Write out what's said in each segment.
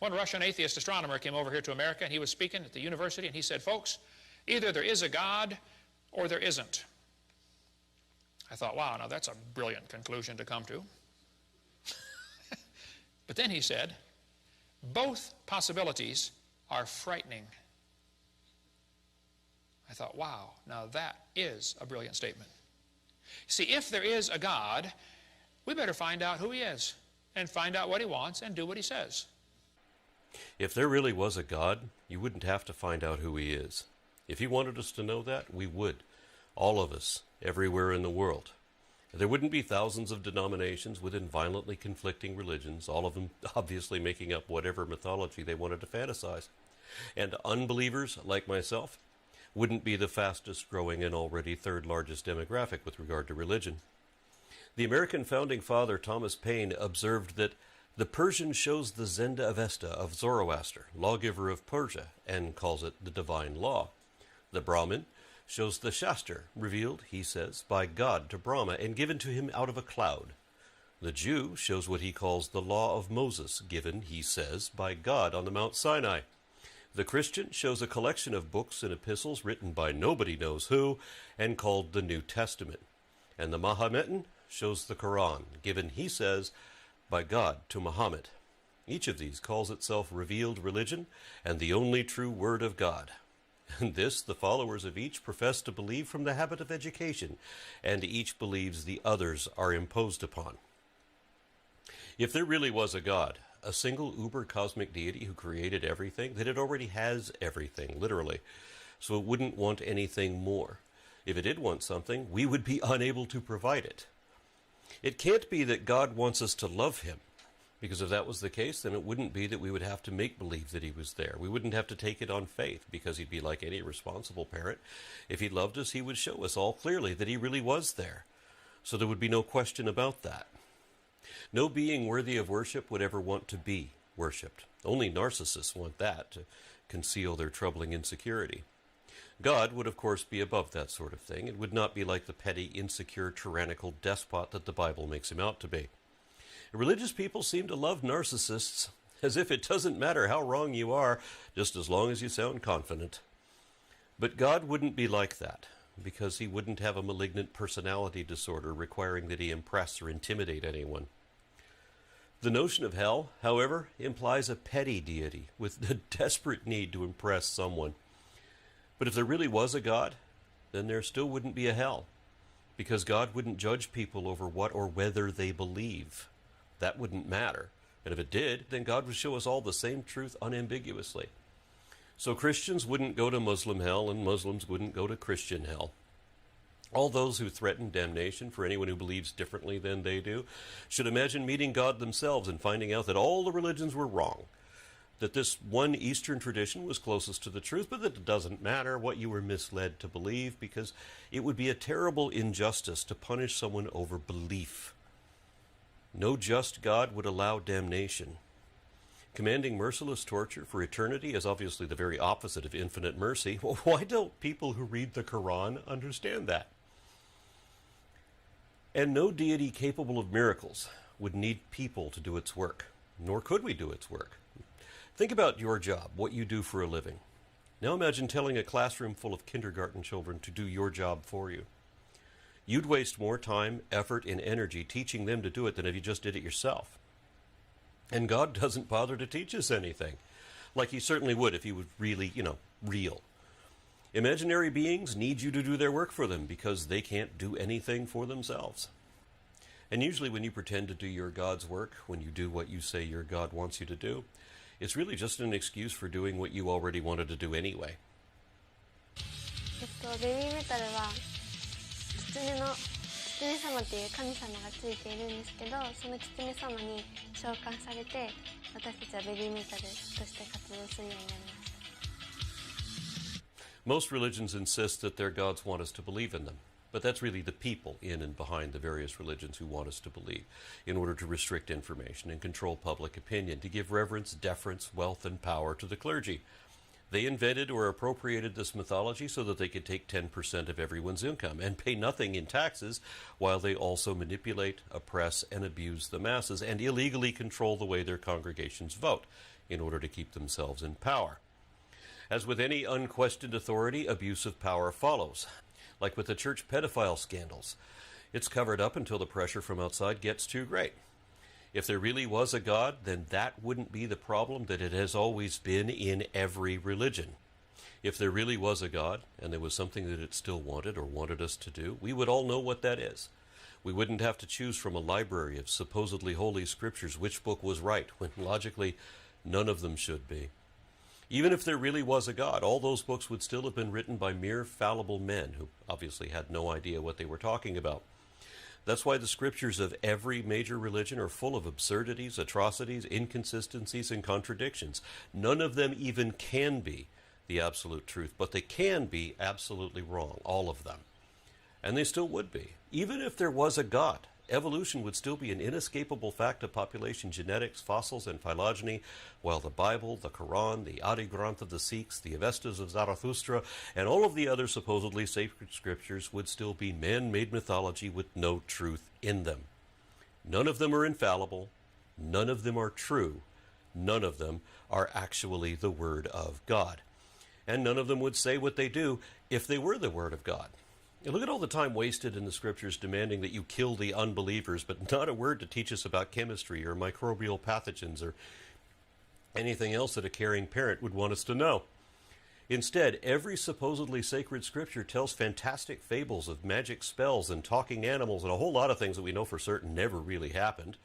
One Russian atheist astronomer came over here to America, and he was speaking at the university, and he said, folks, either there is a God or there isn't. I thought, wow, now that's a brilliant conclusion to come to. But then he said, both possibilities are frightening. I thought, wow, now that is a brilliant statement. See, if there is a God, we better find out who he is and find out what he wants and do what he says. If there really was a God, you wouldn't have to find out who he is. If he wanted us to know that, we would. All of us, everywhere in the world. There wouldn't be thousands of denominations within violently conflicting religions, all of them obviously making up whatever mythology they wanted to fantasize. And unbelievers, like myself, wouldn't be the fastest growing and already third largest demographic with regard to religion. The American founding father Thomas Paine observed that the Persian shows the Zenda Avesta of Zoroaster, lawgiver of Persia, and calls it the divine law. The Brahmin shows the Shastra, revealed, he says, by God to Brahma and given to him out of a cloud. The Jew shows what he calls the law of Moses, given, he says, by God on the Mount Sinai. The Christian shows a collection of books and epistles written by nobody knows who and called the New Testament. And the Mohammedan shows the Quran, given, he says, by God to Muhammad. Each of these calls itself revealed religion and the only true word of God. And this the followers of each profess to believe from the habit of education, and each believes the others are imposed upon. If there really was a God, a single uber-cosmic deity who created everything, then it already has everything, literally, so it wouldn't want anything more. If it did want something, we would be unable to provide it. It can't be that God wants us to love him, because if that was the case, then it wouldn't be that we would have to make believe that he was there. We wouldn't have to take it on faith, because he'd be like any responsible parent. If he loved us, he would show us all clearly that he really was there. So there would be no question about that. No being worthy of worship would ever want to be worshipped. Only narcissists want that, to conceal their troubling insecurity. God would, of course, be above that sort of thing. It would not be like the petty, insecure, tyrannical despot that the Bible makes him out to be. Religious people seem to love narcissists, as if it doesn't matter how wrong you are, just as long as you sound confident. But God wouldn't be like that, because he wouldn't have a malignant personality disorder requiring that he impress or intimidate anyone. The notion of hell, however, implies a petty deity with a desperate need to impress someone. But if there really was a God, then there still wouldn't be a hell, because God wouldn't judge people over what or whether they believe. That wouldn't matter. And if it did, then God would show us all the same truth unambiguously. So Christians wouldn't go to Muslim hell, and Muslims wouldn't go to Christian hell. All those who threaten damnation for anyone who believes differently than they do should imagine meeting God themselves and finding out that all the religions were wrong, that this one Eastern tradition was closest to the truth, but that it doesn't matter what you were misled to believe, because it would be a terrible injustice to punish someone over belief. No just God would allow damnation. Commanding merciless torture for eternity is obviously the very opposite of infinite mercy. Well, why don't people who read the Quran understand that? And no deity capable of miracles would need people to do its work, nor could we do its work. Think about your job, what you do for a living. Now imagine telling a classroom full of kindergarten children to do your job for you. You'd waste more time, effort, and energy teaching them to do it than if you just did it yourself. And God doesn't bother to teach us anything, like he certainly would if he was really, real. Imaginary beings need you to do their work for them because they can't do anything for themselves. And usually when you pretend to do your God's work, when you do what you say your God wants you to do, it's really just an excuse for doing what you already wanted to do anyway. ベビーメタルは狐様という神様がついているんですけど、その狐様に召喚されて私たちはベビーメタルとして活動するようになりました。 Most religions insist that their gods want us to believe in them, but that's really the people in and behind the various religions who want us to believe, in order to restrict information and control public opinion, to give reverence, deference, wealth, and power to the clergy. They invented or appropriated this mythology so that they could take 10% of everyone's income and pay nothing in taxes, while they also manipulate, oppress, and abuse the masses and illegally control the way their congregations vote. in order to keep themselves in power. As with any unquestioned authority, abuse of power follows. Like with the church pedophile scandals, it's covered up until the pressure from outside gets too great. If there really was a God, then that wouldn't be the problem that it has always been in every religion. If there really was a God, and there was something that it still wanted or wanted us to do, we would all know what that is. We wouldn't have to choose from a library of supposedly holy scriptures which book was right, when logically none of them should be. Even if there really was a God, all those books would still have been written by mere fallible men who obviously had no idea what they were talking about. That's why the scriptures of every major religion are full of absurdities, atrocities, inconsistencies, and contradictions. None of them even can be the absolute truth, but they can be absolutely wrong, all of them. And they still would be. Even if there was a God, evolution would still be an inescapable fact of population genetics, fossils, and phylogeny, while the Bible, the Quran, the Adi Granth of the Sikhs, the Avestas of Zarathustra, and all of the other supposedly sacred scriptures would still be man-made mythology with no truth in them. None of them are infallible. None of them are true. None of them are actually the Word of God. And none of them would say what they do if they were the Word of God. Look at all the time wasted in the scriptures demanding that you kill the unbelievers, but not a word to teach us about chemistry or microbial pathogens or anything else that a caring parent would want us to know. Instead, every supposedly sacred scripture tells fantastic fables of magic spells and talking animals and a whole lot of things that we know for certain never really happened.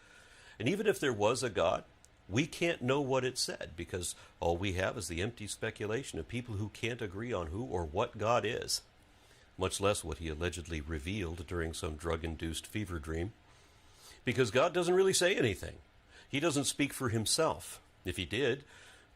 And even if there was a God, we can't know what it said because all we have is the empty speculation of people who can't agree on who or what God is, much less what he allegedly revealed during some drug-induced fever dream. Because God doesn't really say anything. He doesn't speak for himself. If he did,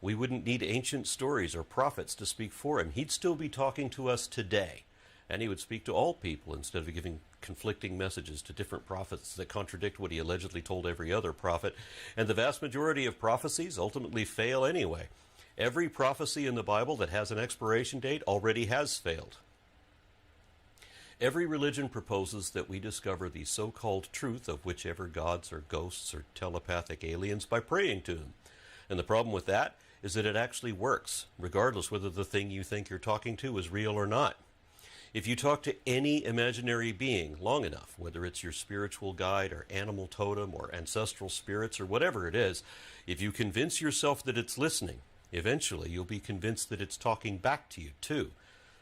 we wouldn't need ancient stories or prophets to speak for him. He'd still be talking to us today, and he would speak to all people instead of giving conflicting messages to different prophets that contradict what he allegedly told every other prophet. And the vast majority of prophecies ultimately fail anyway. Every prophecy in the Bible that has an expiration date already has failed. Every religion proposes that we discover the so-called truth of whichever gods or ghosts or telepathic aliens by praying to them. And the problem with that is that it actually works, regardless whether the thing you think you're talking to is real or not. If you talk to any imaginary being long enough, whether it's your spiritual guide or animal totem or ancestral spirits or whatever it is, if you convince yourself that it's listening, eventually you'll be convinced that it's talking back to you too,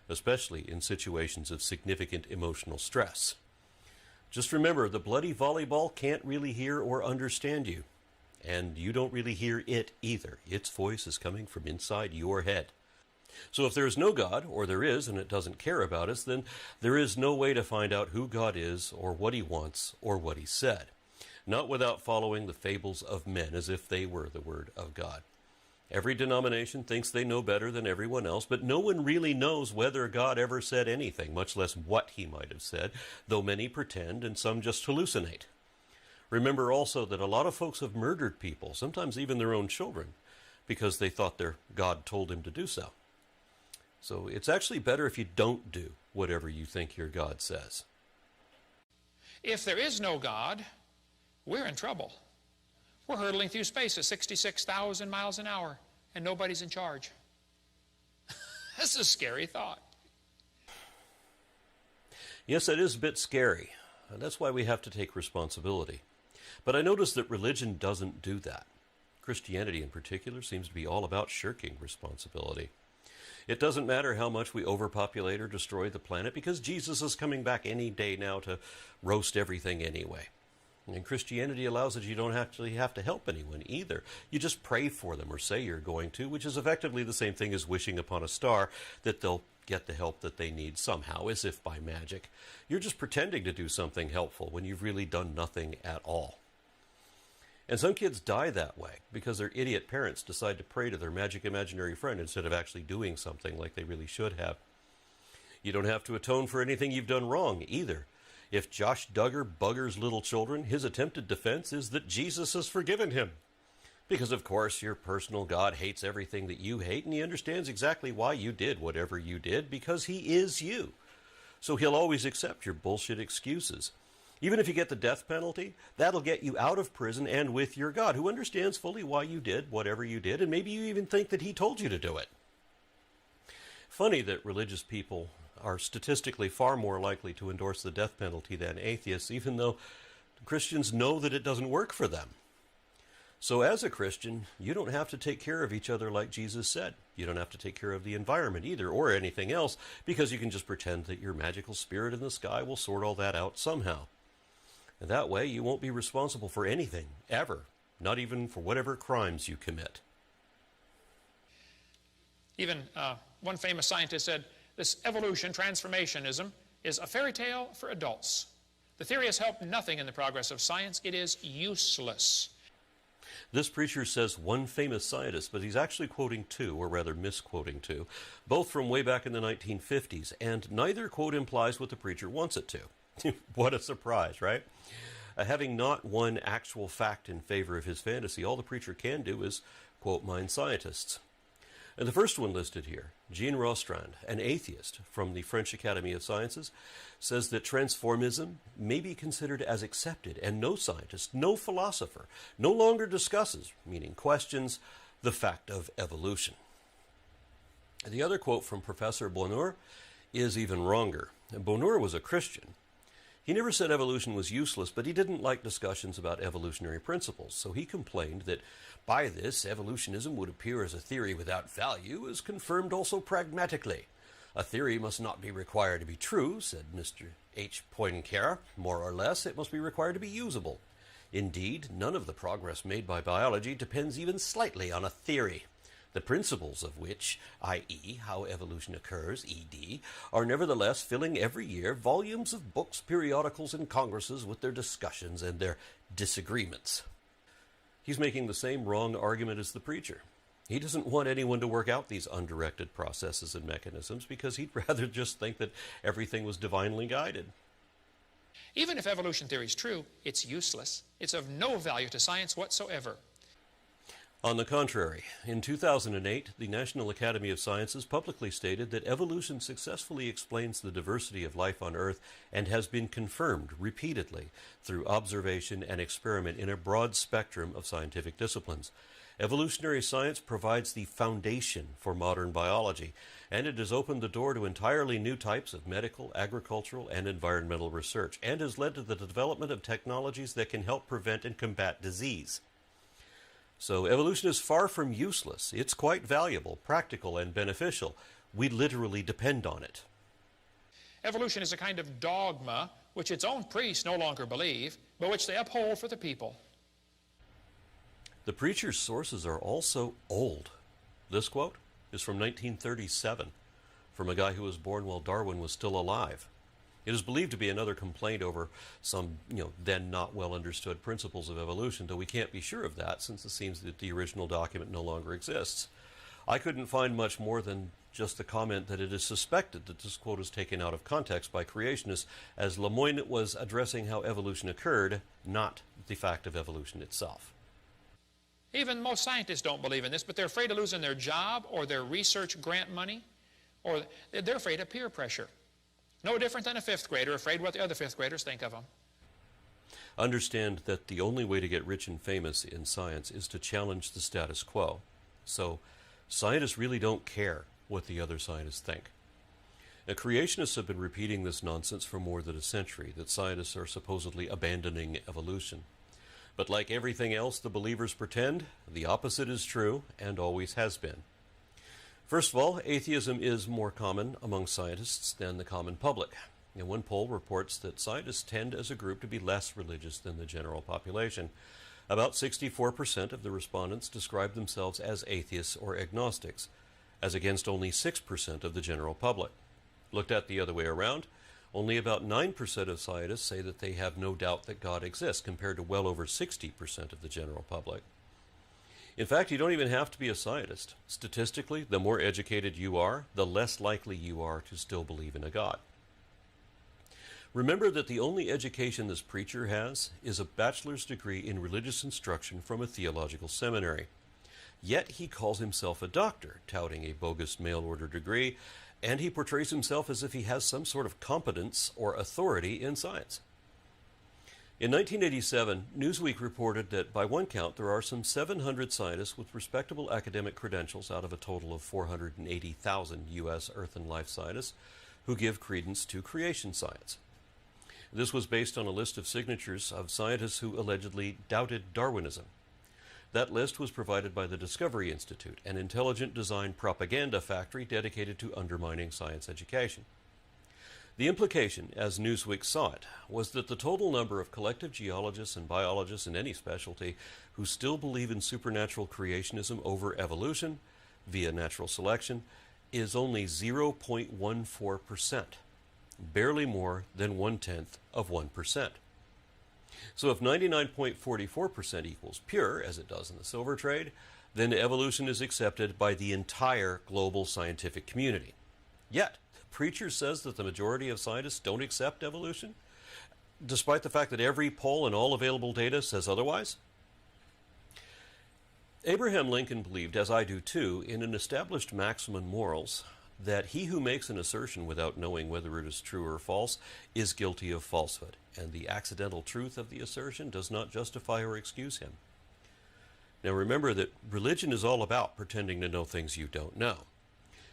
especially in situations of significant emotional stress. Just remember, the bloody volleyball can't really hear or understand you, and you don't really hear it either. Its voice is coming from inside your head. So if there is no God, or there is and it doesn't care about us, then there is no way to find out who God is or what he wants or what he said, not without following the fables of men as if they were the Word of God. Every denomination thinks they know better than everyone else, but no one really knows whether God ever said anything, much less what he might have said, though many pretend and some just hallucinate. Remember also that a lot of folks have murdered people, sometimes even their own children, because they thought their God told him to do so. So it's actually better if you don't do whatever you think your God says. If there is no God, we're in trouble. We're hurtling through space at 66,000 miles an hour, and nobody's in charge. That's a scary thought. Yes, it is a bit scary, and that's why we have to take responsibility. But I notice that religion doesn't do that. Christianity in particular seems to be all about shirking responsibility. It doesn't matter how much we overpopulate or destroy the planet, because Jesus is coming back any day now to roast everything anyway. And Christianity allows that you don't actually have to help anyone either. You just pray for them or say you're going to, which is effectively the same thing as wishing upon a star that they'll get the help that they need somehow, as if by magic. You're just pretending to do something helpful when you've really done nothing at all. And some kids die that way because their idiot parents decide to pray to their magic imaginary friend instead of actually doing something like they really should have. You don't have to atone for anything you've done wrong either. If Josh Duggar buggers little children, his attempted defense is that Jesus has forgiven him. Because, of course, your personal God hates everything that you hate, and he understands exactly why you did whatever you did, because he is you. So he'll always accept your bullshit excuses. Even if you get the death penalty, that'll get you out of prison and with your God, who understands fully why you did whatever you did, and maybe you even think that he told you to do it. Funny that religious people are statistically far more likely to endorse the death penalty than atheists, even though Christians know that it doesn't work for them. So as a Christian, you don't have to take care of each other like Jesus said. You don't have to take care of the environment either, or anything else, because you can just pretend that your magical spirit in the sky will sort all that out somehow. And that way, you won't be responsible for anything, ever, not even for whatever crimes you commit. Even one famous scientist said, this evolution, transformationism, is a fairy tale for adults. The theory has helped nothing in the progress of science. It is useless. This preacher says one famous scientist, but he's actually quoting two, or rather misquoting two, both from way back in the 1950s, and neither quote implies what the preacher wants it to. What a surprise, right? Having not one actual fact in favor of his fantasy, all the preacher can do is quote mine scientists. And the first one listed here, Jean Rostrand, an atheist from the French Academy of Sciences, says that transformism may be considered as accepted, and no scientist, no philosopher, no longer discusses, meaning questions, the fact of evolution. The other quote from Professor Bonheur is even wronger. Bonheur was a Christian. He never said evolution was useless, but he didn't like discussions about evolutionary principles, so he complained that by this, evolutionism would appear as a theory without value, as confirmed also pragmatically. A theory must not be required to be true, said Mr. H. Poincaré. More or less, it must be required to be usable. Indeed, none of the progress made by biology depends even slightly on a theory, the principles of which, i.e., how evolution occurs, ed., are nevertheless filling every year volumes of books, periodicals, and congresses with their discussions and their disagreements. He's making the same wrong argument as the preacher. He doesn't want anyone to work out these undirected processes and mechanisms because he'd rather just think that everything was divinely guided. Even if evolution theory is true, it's useless. It's of no value to science whatsoever. On the contrary, in 2008, the National Academy of Sciences publicly stated that evolution successfully explains the diversity of life on Earth and has been confirmed repeatedly through observation and experiment in a broad spectrum of scientific disciplines. Evolutionary science provides the foundation for modern biology, and it has opened the door to entirely new types of medical, agricultural, and environmental research, and has led to the development of technologies that can help prevent and combat disease. So evolution is far from useless. It's quite valuable, practical, and beneficial. We literally depend on it. Evolution is a kind of dogma which its own priests no longer believe, but which they uphold for the people. The preacher's sources are also old. This quote is from 1937, from a guy who was born while Darwin was still alive. It is believed to be another complaint over some, then not well understood principles of evolution, though we can't be sure of that since it seems that the original document no longer exists. I couldn't find much more than just the comment that it is suspected that this quote is taken out of context by creationists, as Lemoyne was addressing how evolution occurred, not the fact of evolution itself. Even most scientists don't believe in this, but they're afraid of losing their job or their research grant money, or they're afraid of peer pressure. No different than a fifth grader afraid what the other fifth graders think of them. Understand that the only way to get rich and famous in science is to challenge the status quo. So scientists really don't care what the other scientists think. Now, creationists have been repeating this nonsense for more than a century, that scientists are supposedly abandoning evolution. But like everything else the believers pretend, the opposite is true and always has been. First of all, atheism is more common among scientists than the common public. And one poll reports that scientists tend as a group to be less religious than the general population. About 64% of the respondents describe themselves as atheists or agnostics, as against only 6% of the general public. Looked at the other way around, only about 9% of scientists say that they have no doubt that God exists, compared to well over 60% of the general public. In fact, you don't even have to be a scientist. Statistically, the more educated you are, the less likely you are to still believe in a God. Remember that the only education this preacher has is a bachelor's degree in religious instruction from a theological seminary. Yet he calls himself a doctor, touting a bogus mail-order degree, and he portrays himself as if he has some sort of competence or authority in science. In 1987, Newsweek reported that by one count there are some 700 scientists with respectable academic credentials out of a total of 480,000 U.S. Earth and Life scientists who give credence to creation science. This was based on a list of signatures of scientists who allegedly doubted Darwinism. That list was provided by the Discovery Institute, an intelligent design propaganda factory dedicated to undermining science education. The implication, as Newsweek saw it, was that the total number of collective geologists and biologists in any specialty who still believe in supernatural creationism over evolution via natural selection is only 0.14%, barely more than 0.1%. So if 99.44% equals pure, as it does in the silver trade, then evolution is accepted by the entire global scientific community. Yet, Preacher says that the majority of scientists don't accept evolution, despite the fact that every poll and all available data says otherwise. Abraham Lincoln believed, as I do too, in an established maxim in morals that he who makes an assertion without knowing whether it is true or false is guilty of falsehood, and the accidental truth of the assertion does not justify or excuse him. Now remember that religion is all about pretending to know things you don't know.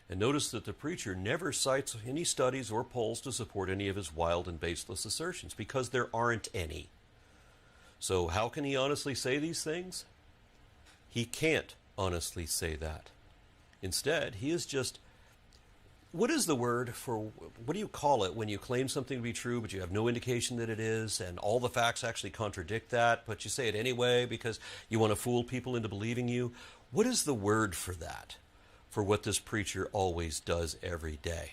And notice that the preacher never cites any studies or polls to support any of his wild and baseless assertions, because there aren't any. So how can he honestly say these things? He can't honestly say that. Instead, he is just, what is the word for, what do you call it when you claim something to be true but you have no indication that it is, and all the facts actually contradict that, but you say it anyway because you want to fool people into believing you? What is the word for that? For what this preacher always does every day?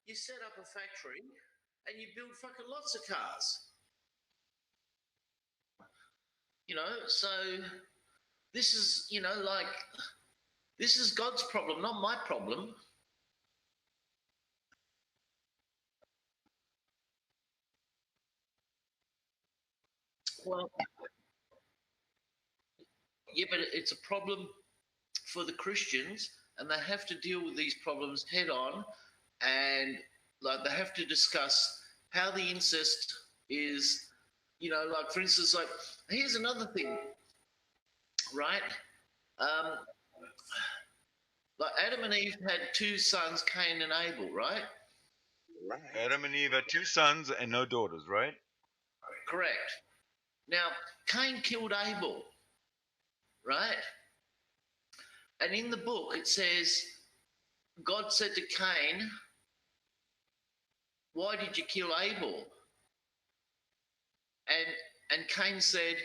You set up a factory and you build fucking lots of cars. You know, so this is, you know, like, this is God's problem, not my problem. Well, yeah, but it's a problem for the Christians, and they have to deal with these problems head on, and like they have to discuss how the incest is, you know, like for instance, like here's another thing, right? Like Adam and Eve had two sons, Cain and Abel, right? Right. Adam and Eve had two sons and no daughters, right? Correct. Now, Cain killed Abel, right? And in the book, it says, God said to Cain, why did you kill Abel? And Cain said,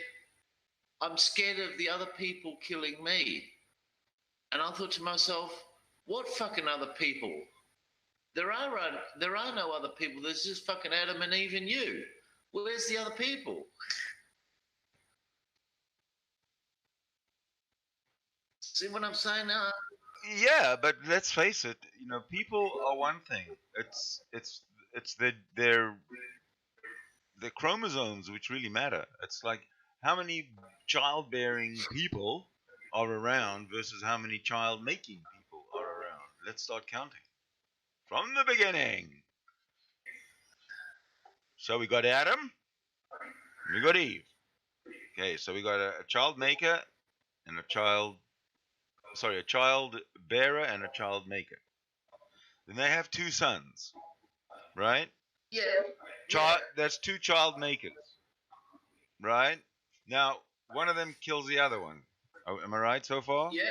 I'm scared of the other people killing me. And I thought to myself, what fucking other people? There are no other people. There's just fucking Adam and Eve and you. Where's the other people? See what I'm saying now? Yeah, but let's face it. You know, people are one thing. It's their chromosomes which really matter. It's like how many childbearing people are around versus how many child-making people are around. Let's start counting. From the beginning. So we got Adam, we got Eve. Okay, so we got a child maker and a child bearer and a child maker. Then they have 2 sons, right? Yeah. That's 2 child makers, right? Now, one of them kills the other one. Oh, am I right so far? Yeah.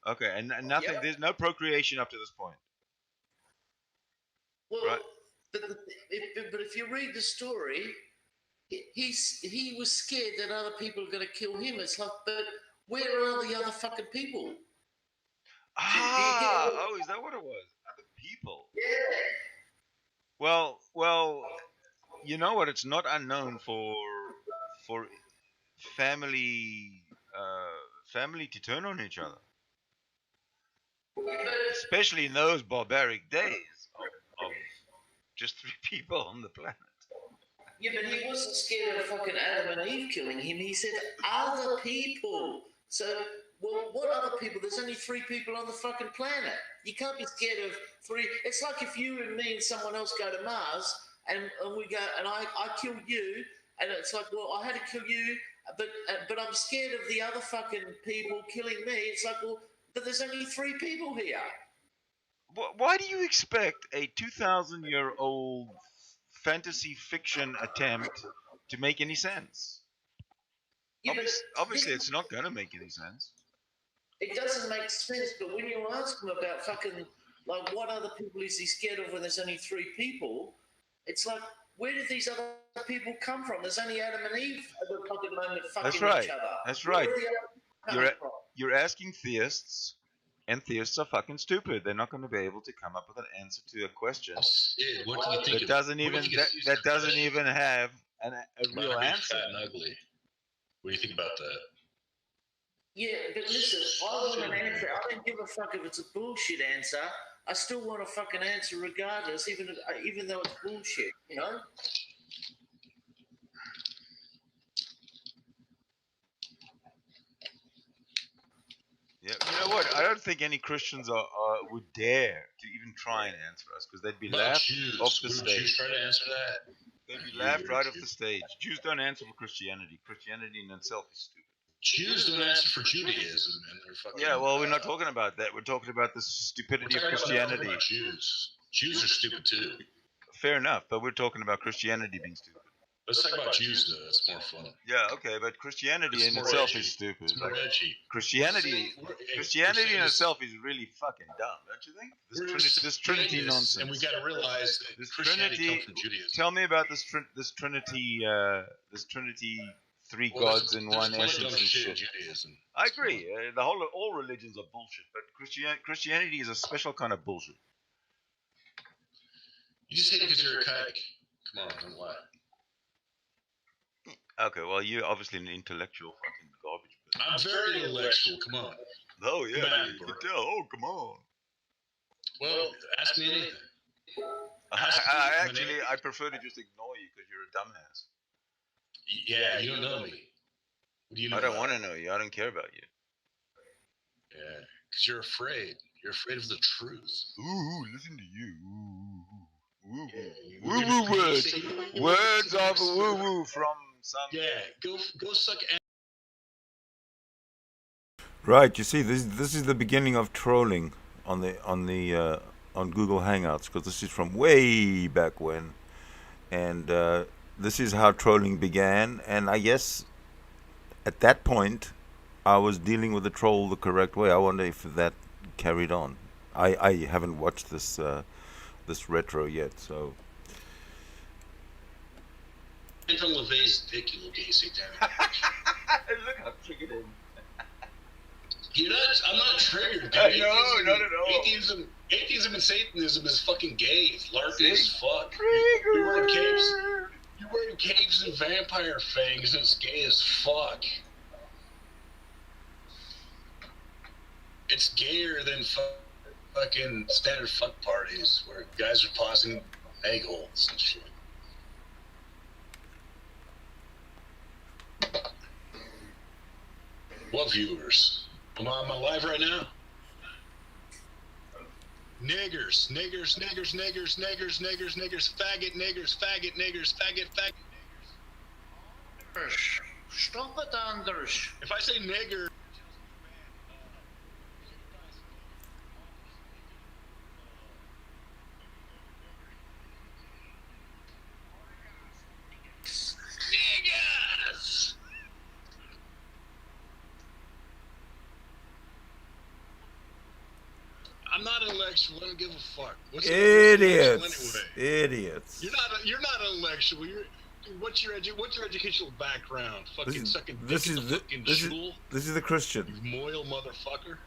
Okay, and nothing. Yep. There's no procreation up to this point. Well, Right. but if you read the story, he was scared that other people are going to kill him. It's like, but where are the other fucking people? Oh, is that what it was? Other people. Yeah. Well, you know what? It's not unknown for family to turn on each other, especially in those barbaric days of just 3 people on the planet. Yeah, but he wasn't scared of fucking Adam and Eve killing him. He said other people. So, well, what other people? There's only 3 people on the fucking planet. You can't be scared of 3. It's like if you and me and someone else go to Mars and we go and I kill you, and it's like, well, I had to kill you, but I'm scared of the other fucking people killing me. It's like, well, but there's only 3 people here. Why do you expect a 2,000-year-old fantasy fiction attempt to make any sense? Yeah, Obviously, it's not going to make any sense. It doesn't make sense, but when you ask him about fucking, like, what other people is he scared of when there's only 3 people, it's like, where did these other people come from? There's only Adam and Eve at the fucking moment fucking That's right. each other. That's right. Where are the other people from? You're asking theists, and theists are fucking stupid. They're not going to be able to come up with an answer to a question Sid, what do you think? that doesn't even have a real answer. Fat and ugly. What do you think about that? Yeah, but listen, I want an answer. I don't give a fuck if it's a bullshit answer. I still want a fucking answer regardless, even though it's bullshit, you know? Yeah, you know what? I don't think any Christians would dare to even try and answer us because they'd be laughed Jews? off the Would stage. Jews try to answer that? They'd be laughed right off the stage. Jews don't answer for Christianity. Christianity in itself is stupid. Jews don't answer for Judaism, and they're fucking. Yeah, well, we're not talking about that. We're talking about the stupidity of Christianity. Jews are stupid too. Fair enough, but we're talking about Christianity being stupid. Let's talk about Jews though. That's more fun. Yeah, okay, but Christianity It's in more itself edgy. is stupid. It's more edgy. Christianity in itself is really fucking dumb, don't you think? This Trinity nonsense. And we got to realize that This Christianity Trinity. comes from Judaism. Tell me about this Trinity, 3 gods in one essence and shit. Judaism. I agree. All religions are bullshit, but Christianity is a special kind of bullshit. You just hate it because you're a kike. Come on, don't lie. Okay, well, you're obviously an intellectual fucking garbage. I'm very intellectual. Come on. Oh yeah, Come on, you bro. can tell. Oh, come on. Well, ask me anything. I prefer to just ignore you because you're a dumbass. Yeah, you don't know me. What do you know? I don't about want to me? know you. I don't care about you. Yeah, because you're afraid. You're afraid of the truth. Ooh, listen to you. Ooh, We're woo gonna words. say- Words of woo woo from some. Yeah, go suck. Right, you see, this is the beginning of trolling on Google Hangouts, because this is from way back when, and this is how trolling began. And I guess at that point, I was dealing with the troll the correct way. I wonder if that carried on. I haven't watched this retro yet, so. From LeVay's dick, you little gay satanic. Look how triggered him. You're not. I'm not triggered, dude. No, not at all. Atheism and Satanism is fucking gay. It's larpy as fuck. Trigger. You're wearing capes. You're wearing capes and vampire fangs, and it's gay as fuck. It's gayer than fucking standard fuck parties where guys are pausing egg holes and shit. What viewers? Am I live right now? Niggers, niggers, niggers, niggers, niggers, niggers, niggers, faggot, niggers, faggot, niggers, faggot, faggot. Stop it, Anders. If I say nigger, niggas. I'm not intellectual. I don't give a fuck. What's Idiots. anyway? Idiots. You're not intellectual. What's your educational background? Fucking sucking dick This in is the the fucking this is shul? this is the Christian. You moil motherfucker.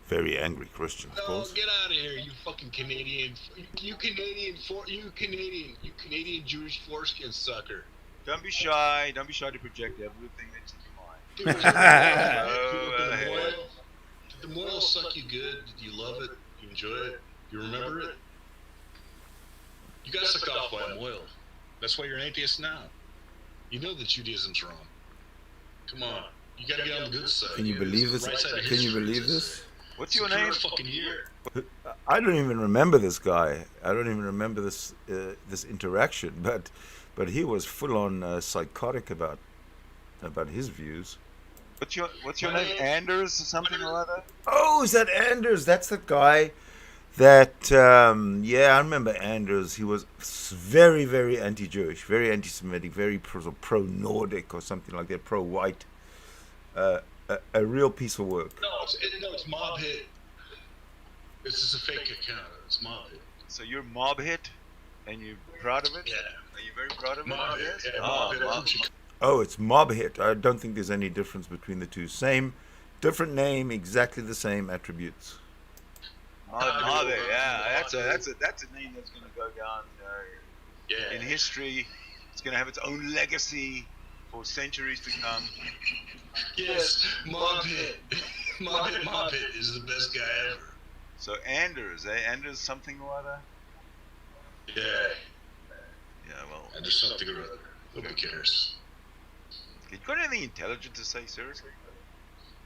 Very angry Christian, of No, course. get out of here, you fucking Canadian. You Canadian Jewish foreskin sucker. Don't be shy. Don't be shy to project everything that's in your mind. Dude, did the moil suck you good? Did you love it? You enjoy it? You remember it? You got sucked off by a moil. That's why you're an atheist now. You know that Judaism's wrong. Come on, you gotta get on the good side. Can you believe this? Right side of Can you history, believe as they this? say. What's your Secure name? a fucking year. I don't even remember this guy. I don't even remember this this interaction. But he was full on psychotic about his views. What's your name? Anders or something or other? Oh, is that Anders? That's the guy that yeah, I remember Anders. He was very, very anti-Jewish, very anti-Semitic, very pro-Nordic or something like that, pro-white. A real piece of work. No, it's Mob Hit. This is a fake account. It's Mob Hit. So you're mob hit, and you're proud of it? Yeah. Are you very proud of it? Mob Hit. Yes? Yeah, Oh, Mob Hit. Oh, it's Mob Hit. I don't think there's any difference between the two. Same, different name, exactly the same attributes. Mob hit. Yeah, that's a name that's going to go down Yeah. in history. It's going to have its own legacy for centuries to come. Yes, Mob Hit. Mob Hit is the best guy ever. So Anders, Anders something or other? Yeah. Yeah, well, And there's something or other. Nobody cares. you got anything intelligent to say, seriously?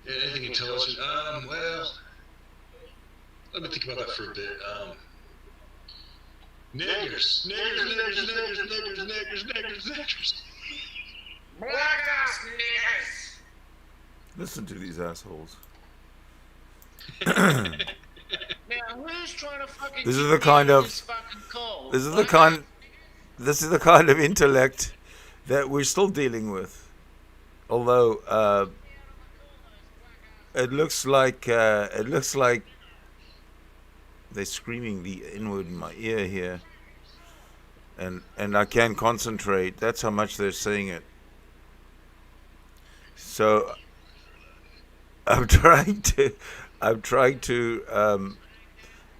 Yeah, anything intelligent? Well, let me think about that for a bit. Niggers. Black ass niggers. Listen to these assholes. Now, who's trying to fucking This is keep the kind me out of- this fucking cold? This is the Black kind. This is the kind of intellect that we're still dealing with. Although it looks like they're screaming the N-word in my ear here, and I can't concentrate. That's how much they're saying it. So I'm trying to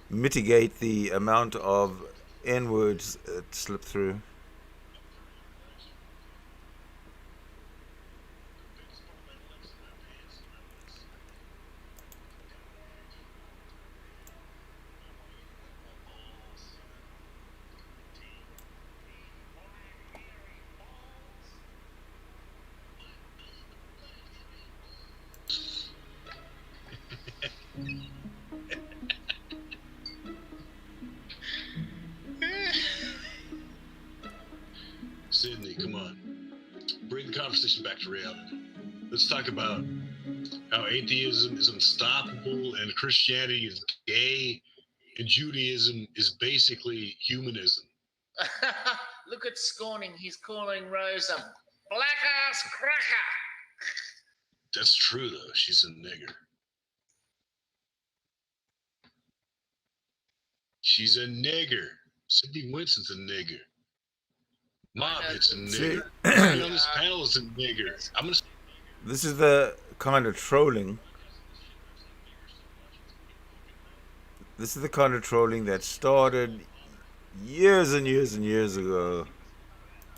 mitigate the amount of N-words that slip through. Sidney, come on. Bring the conversation back to reality. Let's talk about how atheism is unstoppable and Christianity is gay and Judaism is basically humanism. Look at Scorning. He's calling Rose a black ass cracker. That's true, though. She's a nigger. She's a nigger. Sidney Winston's a nigger. Mob Hit's a nigger. Everybody on this panel is a nigger. I'm gonna. This is the kind of trolling. This is the kind of trolling that started years and years and years ago.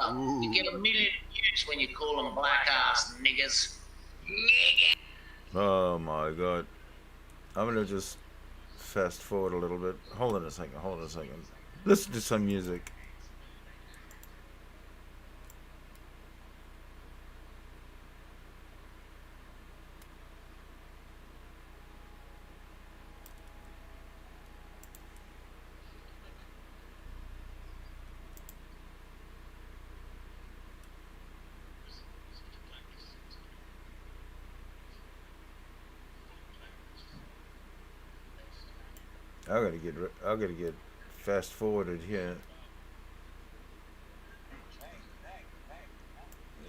You get a million views when you call them black ass niggers. Oh my god. I'm gonna just fast forward a little bit. Hold on a second. Listen to some music. I gotta get fast forwarded here.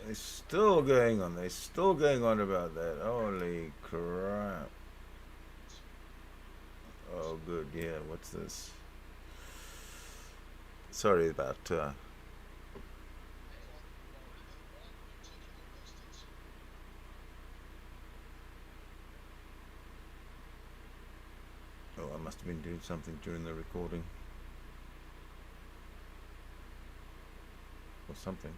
They're still going on. They're still going on about that. Holy crap! Oh, good. Yeah. What's this? Sorry about. Oh, I must have been doing something during the recording or something.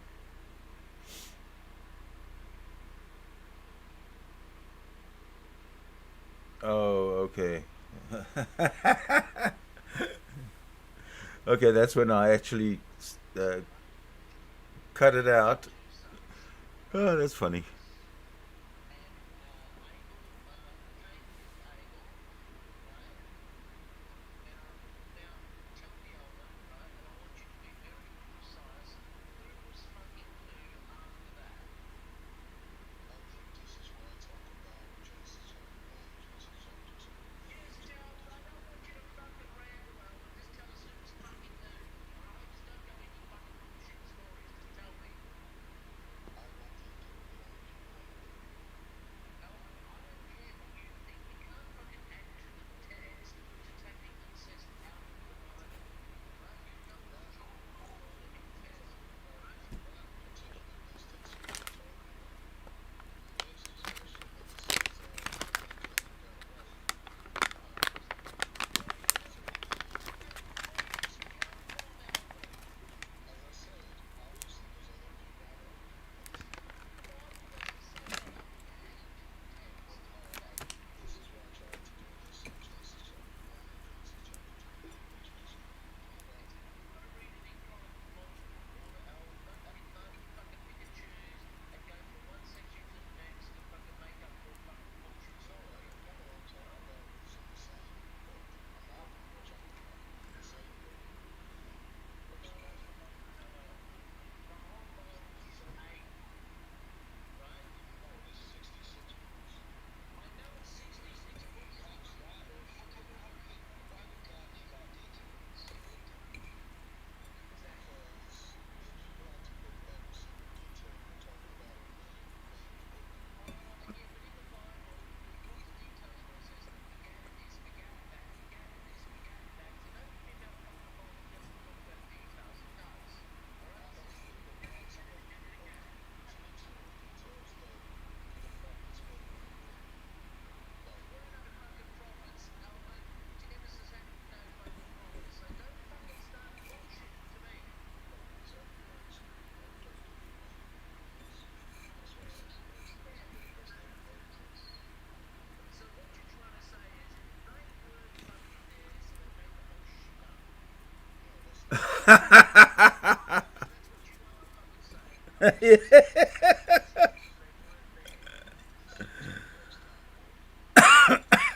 Oh, okay. Okay, that's when I actually uh, cut it out. Oh, that's funny.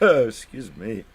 Excuse me.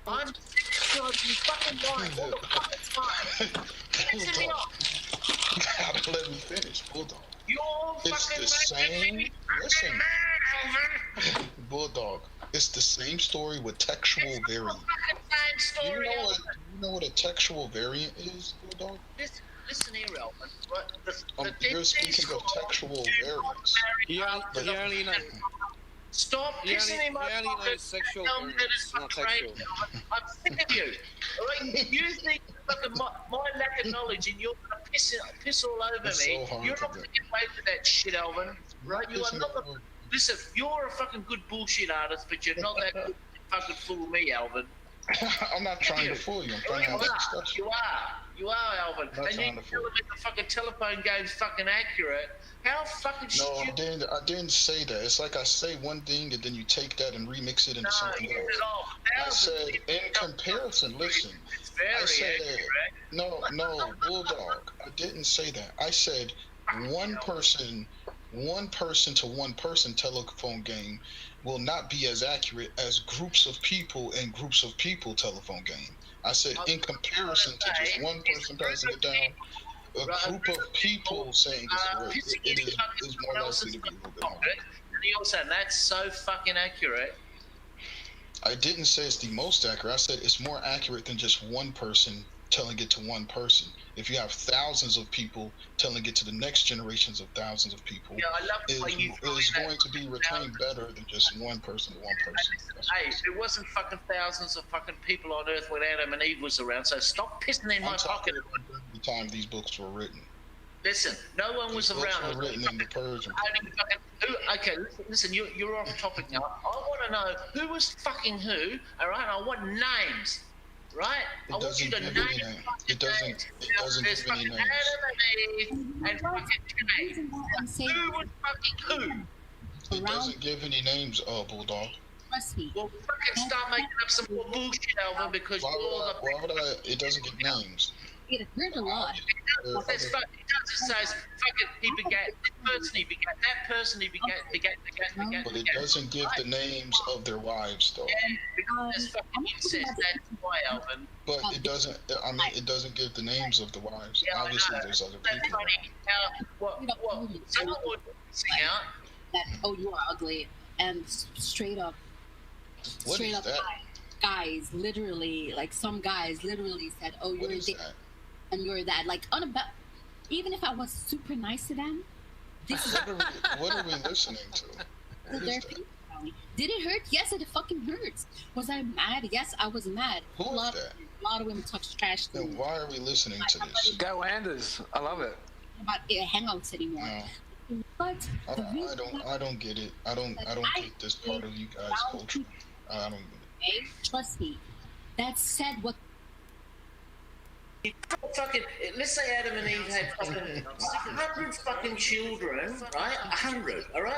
I'm sick of you fucking lying all the fucking time. Pissing me off. Gotta let me finish, Bulldog. You're It's fucking the same. making me Listen, fucking mad. Bulldog. It's the same story with textual variant. Fucking same story. You know what a textual variant is, Bulldog? Listen here, Alvin. Right? You're speaking of textual variants. He only knows. Stop He pissing only- in my he only pocket. knows sexual Tell me that variants, it's not fucking textual. right. I'm sick of you. All right? You think fucking my lack of knowledge and you're going to piss all over It's me. so hard You're to not going to get. get away with that shit, Alvin. Right? You are Listen, not the... Listen, you're a fucking good bullshit artist, but you're not that good to fucking fool me, Alvin. I'm not trying to fool you. I'm trying to have a discussion. You are, Alvin. I'm not And trying you to tell fool me the fucking telephone game's fucking accurate. How fucking No, stupid... I didn't say that. It's like I say one thing and then you take that and remix it into something you else. did all I thousands. said, in comparison, listen. It's very I said, accurate. no, Bulldog. I didn't say that. I said one person to one person telephone game will not be as accurate as groups of people and groups of people telephone game. I said in comparison to just one person passing it down, a group of people saying it is more likely to be a little bit more. And you're saying that's so fucking accurate. I didn't say it's the most accurate. I said it's more accurate than just one person telling it to one person. If you have thousands of people telling it to the next generations of thousands of people, Yeah, I love the way you it is going to be retained better than just one person to one person. That's what Hey, I said. there wasn't fucking thousands of fucking people on Earth when Adam and Eve was around, so stop pissing in my I'm talking pocket. about the time these books were written. Listen, no one was These books around. were written in the Persian. Okay, listen, you're off topic now. I want to know who was fucking who, all right? I want names, right? I want you to name give any name. It doesn't There's give any fucking names. Adam and Eve and fucking Cain. Who was fucking who? It doesn't give any names, Bulldog. Trust me. Well, fucking start making up some more bullshit, Alvin, because Why would I? It doesn't give names. It hurt a lot. That's fucking, it does. It says fucking he begat this person, he begat that person, he begat. But it doesn't give the names of their wives, though. Yeah, because there's fucking incest. That's why, Alvin. But it doesn't. I mean, it doesn't give the names of the wives. Yeah, Obviously, I know. there's other That's people. funny how what someone would sing out. That you are ugly, and straight up What is that? guys literally, like some guys literally said, "Oh, What you're is this that? and you're that." Like even if I was super nice to them, this is What are we listening to? What their is that? opinion about me. Did it hurt? Yes, it fucking hurts. Was I mad? Yes, I was mad. Who a is lot, that? A lot of women talk trash to Then me why are we listening to this? Go Anders. I love it. about Hangouts anymore. No, But the reason I don't get it. I don't get this part of you guys' culture. I don't get it. okay, trust me, that said what Fucking, let's say Adam and Eve had fucking 100 fucking children, right? 100, all right?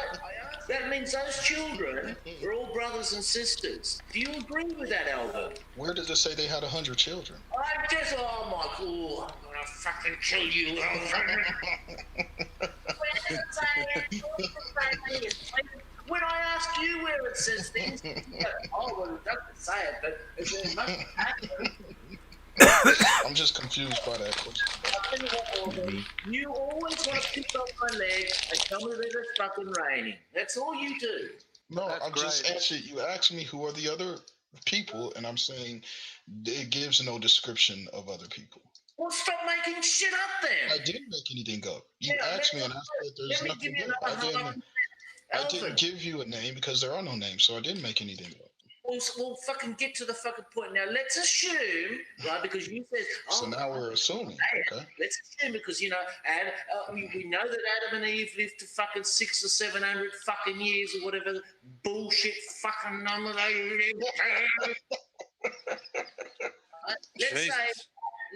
That means those children are all brothers and sisters. Do you agree with that, Albert? Where does it say they had 100 children? I just, oh my god, I'm gonna fucking kill you, Albert. When I asked you where it says things, oh, well, it doesn't say it, but it must happen. I'm just confused by that question. I'll tell you what, Albert, you always want to pick up my leg and tell me that it's fucking raining. That's all you do. No, That's I'm just great. actually, you asked me who are the other people, and I'm saying it gives no description of other people. Well, stop making shit up I then. didn't make anything up. You Yeah, asked me, and I said there's Let me nothing give you there. another I didn't give you a name because there are no names, so I didn't make anything up. We'll fucking get to the fucking point. Now, let's assume, right, because you said... So now we're assuming, okay? Let's assume because, you know, we know that Adam and Eve lived to fucking 600 or 700 fucking years or whatever bullshit fucking number they lived.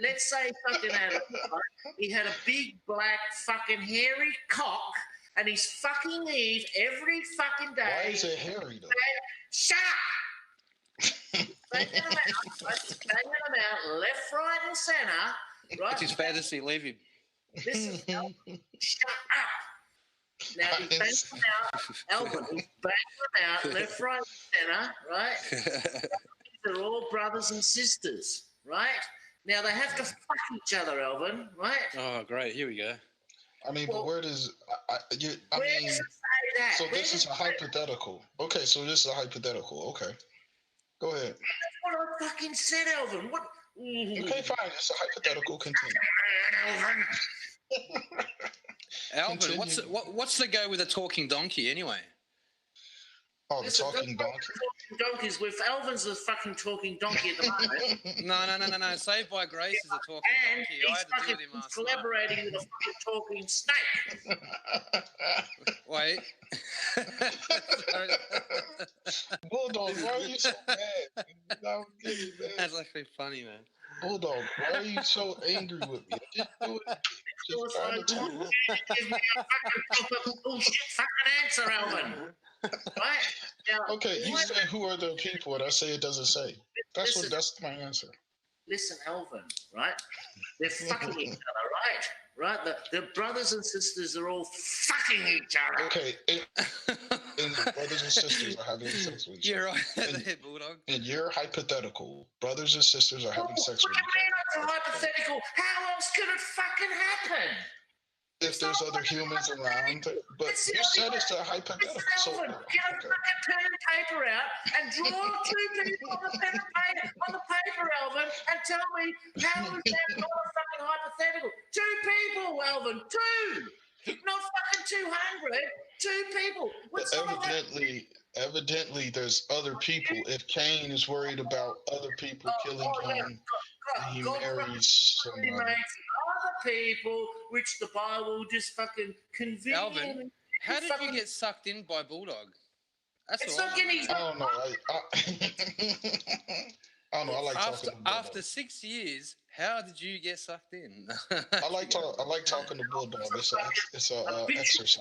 Let's say fucking Adam, right? He had a big black fucking hairy cock and he's fucking Eve every fucking day. Why is it hairy, though? Shut up! Banging them out, left, right, and centre, right? It's his fantasy. Leave him. Listen, Albert, shut up. Now he's banging them out, Albert, he's banging them out, left, right, and centre, right? They're all brothers and sisters, right? Now they have to fuck each other, Alvin, right? Oh, great. Here we go. I mean, Well, but where does Where does it say that? So Where this does is a it say- hypothetical. Okay, so this is a hypothetical. Okay, go ahead. That's what I fucking said, Alvin. What? Okay, fine. It's a hypothetical. Continue. Alvin. Alvin, Continue. what's the go with a talking donkey anyway? Oh, the Listen, talking don't donkey. talking donkeys with Alvin's the fucking talking donkey at the moment. No. Saved by Grace is a talking And donkey. I he's had to deal fucking with him last night. collaborating with a fucking talking snake. Wait. Bulldog, why are you so mad? I'm kidding, man. That's actually funny, man. Bulldog, why are you so angry with me? I didn't do it. Just trying to talk. Give me a fucking proper bullshit fucking answer, Alvin. Right? Now, Okay, you say who are the people, and I say it doesn't say. Listen. That's my answer. Listen, Alvin, right? They're fucking each other, right? Right? The brothers and sisters are all fucking each other. Okay, and brothers and sisters are having sex with each You're other. right And- there, Bulldog. And you're hypothetical. Brothers and sisters are having sex What with do you each mean other. it's a hypothetical? How else could it fucking happen? If there's other humans around, but you said it's a hypothetical. Listen, So, Alvin, get a fucking pen and paper out and draw two people on the pen and paper, on the paper, Alvin, and tell me how is that not a fucking hypothetical? Two people, Alvin, two! Not fucking 200, two people. What's not evidently, there's other people. If Cain is worried about other people killing him, he marries somebody. Other people, which the Bible just fucking conveniently. Alvin, how did you get sucked in by Bulldog? That's It's all not I getting. wanna know. I don't know. I don't know. I like talking to Bulldog. After 6 years, how did you get sucked in? I like talking to Bulldog. It's a exercise.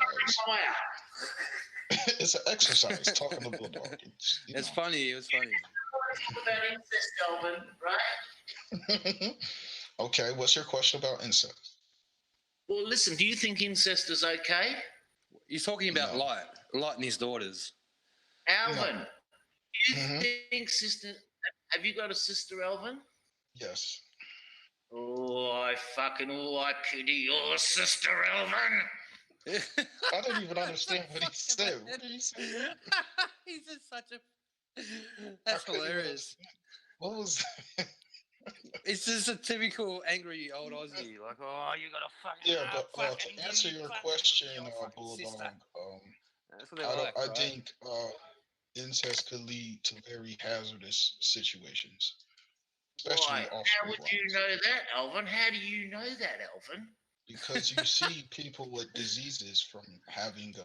It's an exercise talking to Bulldog. It's funny. It was funny. About incest, Alvin, right? Okay, what's your question about incest? Well, listen. Do you think incest is okay, You're talking about No. Light and his daughters. Alvin? No. Do you Mhm. think sister? Have you got a sister, Alvin? Yes. I pity your sister, Alvin. I didn't even understand what he said. What did he say? He's just such a. That's I couldn't even hilarious. understand. What was It's just a typical angry old Aussie, like, oh, you got to fucking. Yeah, but fucking to answer your question, Bulldog, That's what they like, I right? think incest could lead to very hazardous situations, especially Why? How offspring would you wise. know that, Alvin? How do you know that, Alvin? Because you see people with diseases from having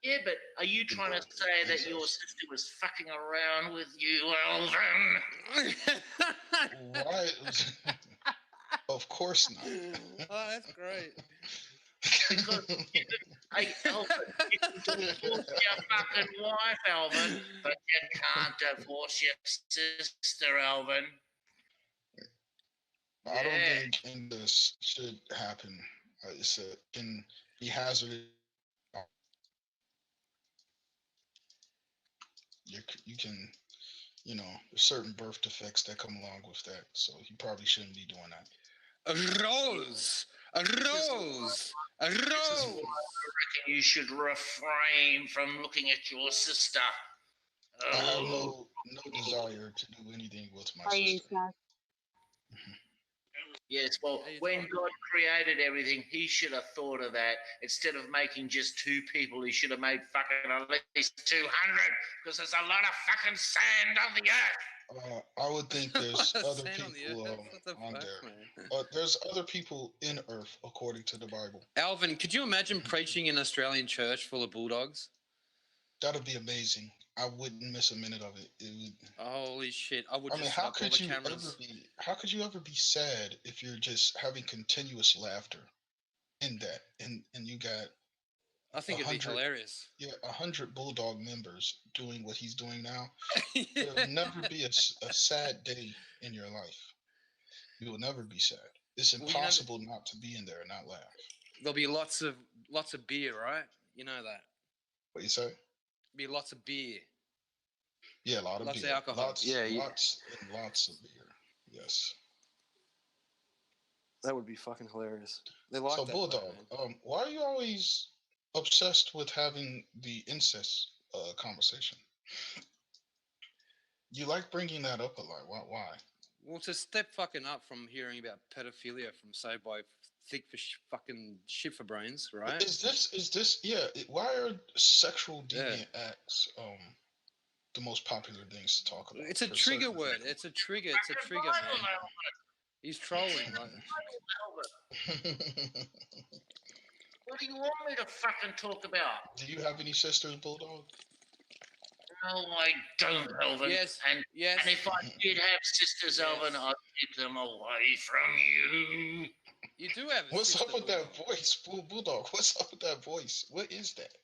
Yeah, but are you trying to say that your sister was fucking around with you, Alvin? right. Of course not. Oh, that's great. Because hey, Alvin, you can divorce your fucking wife, Alvin, but you can't divorce your sister, Alvin. I don't Yeah. think this should happen. It can be hazardous. You can, there's certain birth defects that come along with that. So you probably shouldn't be doing that. A rose! A rose! A This is rose! why I reckon you should refrain from looking at your sister. I have Oh. no desire to do anything with my Are you sister. sad? Yes, well, Hey, it's when fine. God created everything, he should have thought of that. Instead of making just two people, he should have made fucking at least 200, because there's a lot of fucking sand on the earth. I would think there's other Sand on the people earth? What the on fuck, there. man? There's other people in Earth, according to the Bible. Alvin, could you imagine preaching in an Australian church full of bulldogs? That'd be amazing. I wouldn't miss a minute of it. It would. Holy shit! I would I mean, just how stop all could the you cameras. ever be? How could you ever be sad if you're just having continuous laughter in that, and you got I think it'd be 100 hilarious. 100 Bulldog members doing what he's doing now? Yeah. There'll never be a sad day in your life. You will never be sad. It's Well, you know impossible not to be in there and not laugh. There'll be lots of beer, right? You know that. What you say? Be lots of beer. Yeah, a lot of Lots of beer. alcohol. Lots, Yeah, yeah. lots and lots of beer. Yes. That would be fucking hilarious. They like So that. Bulldog, why are you always obsessed with having the incest conversation? You like bringing that up a lot. Why? Well, to step fucking up from hearing about pedophilia from Saved by Thick for fucking shit for brains, right? Is this why are sexual deviant acts the most popular things to talk about? It's a for trigger certain word. people? It's a trigger. It's a trigger, man. He's trolling. Like, What do you want me to fucking talk about? Do you have any sisters, Bulldog? No, I don't, Elvin. Yes, And yes. if I did have sisters, Elvin, I'd keep them away from you. You do have a What's sister, up with Bulldog. that voice, Bulldog? What's up with that voice? What is that?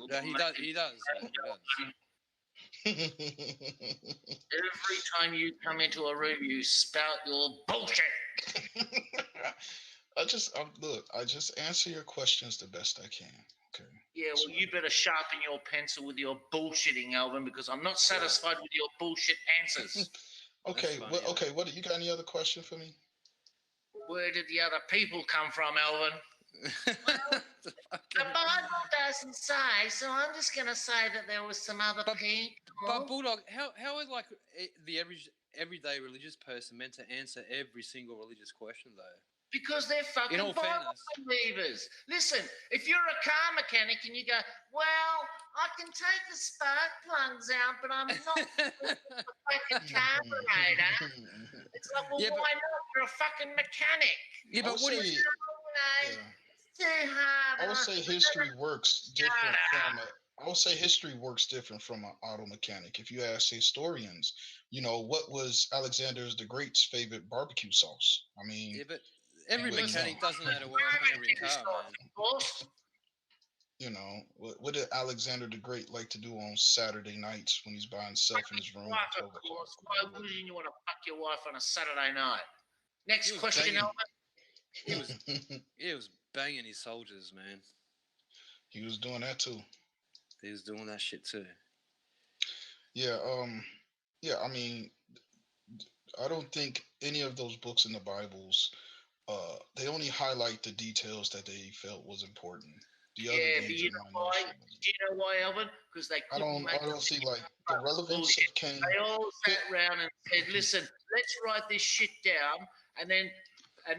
Yeah, he does. He does. He does. Every time you come into a room, you spout your bullshit. I just answer your questions the best I can. Okay. Yeah, well, you better sharpen your pencil with your bullshitting, Elvin, because I'm not satisfied with your bullshit answers. Okay. That's funny, Okay. What you got? Any other question for me? Where did the other people come from, Elvin? The Bible doesn't say, so I'm just going to say that there was some other people. But Bulldog, how is like the everyday religious person meant to answer every single religious question though? Because they're fucking In all Bible fairness. believers. Listen, if you're a car mechanic and you go, well, I can take the spark plugs out, but I'm not the fucking carburetor. It's like, well, Yeah, why not? You're a fucking mechanic. Yeah, but what do you? It's too hard. I would say history works different from I would say history works different from an auto mechanic. If you ask historians, what was Alexander the Great's favorite barbecue sauce? I mean, Yeah, but every wouldn't mechanic know. doesn't know how to work on every car, man. What did Alexander the Great like to do on Saturday nights when he's by himself in his room at 12 o'clock? Why wouldn't you want to fuck your wife on a Saturday night? Next was question, banging. Elvin. He was banging his soldiers, man. He was doing that too. He was doing that shit too. Yeah, I mean, I don't think any of those books in the Bibles, they only highlight the details that they felt was important. The other Yeah, things but you know why? Do you know why, Elvin? Because they I couldn't don't see like the relevance bullshit. of Cain. They all sat around and said, listen, let's write this shit down, and then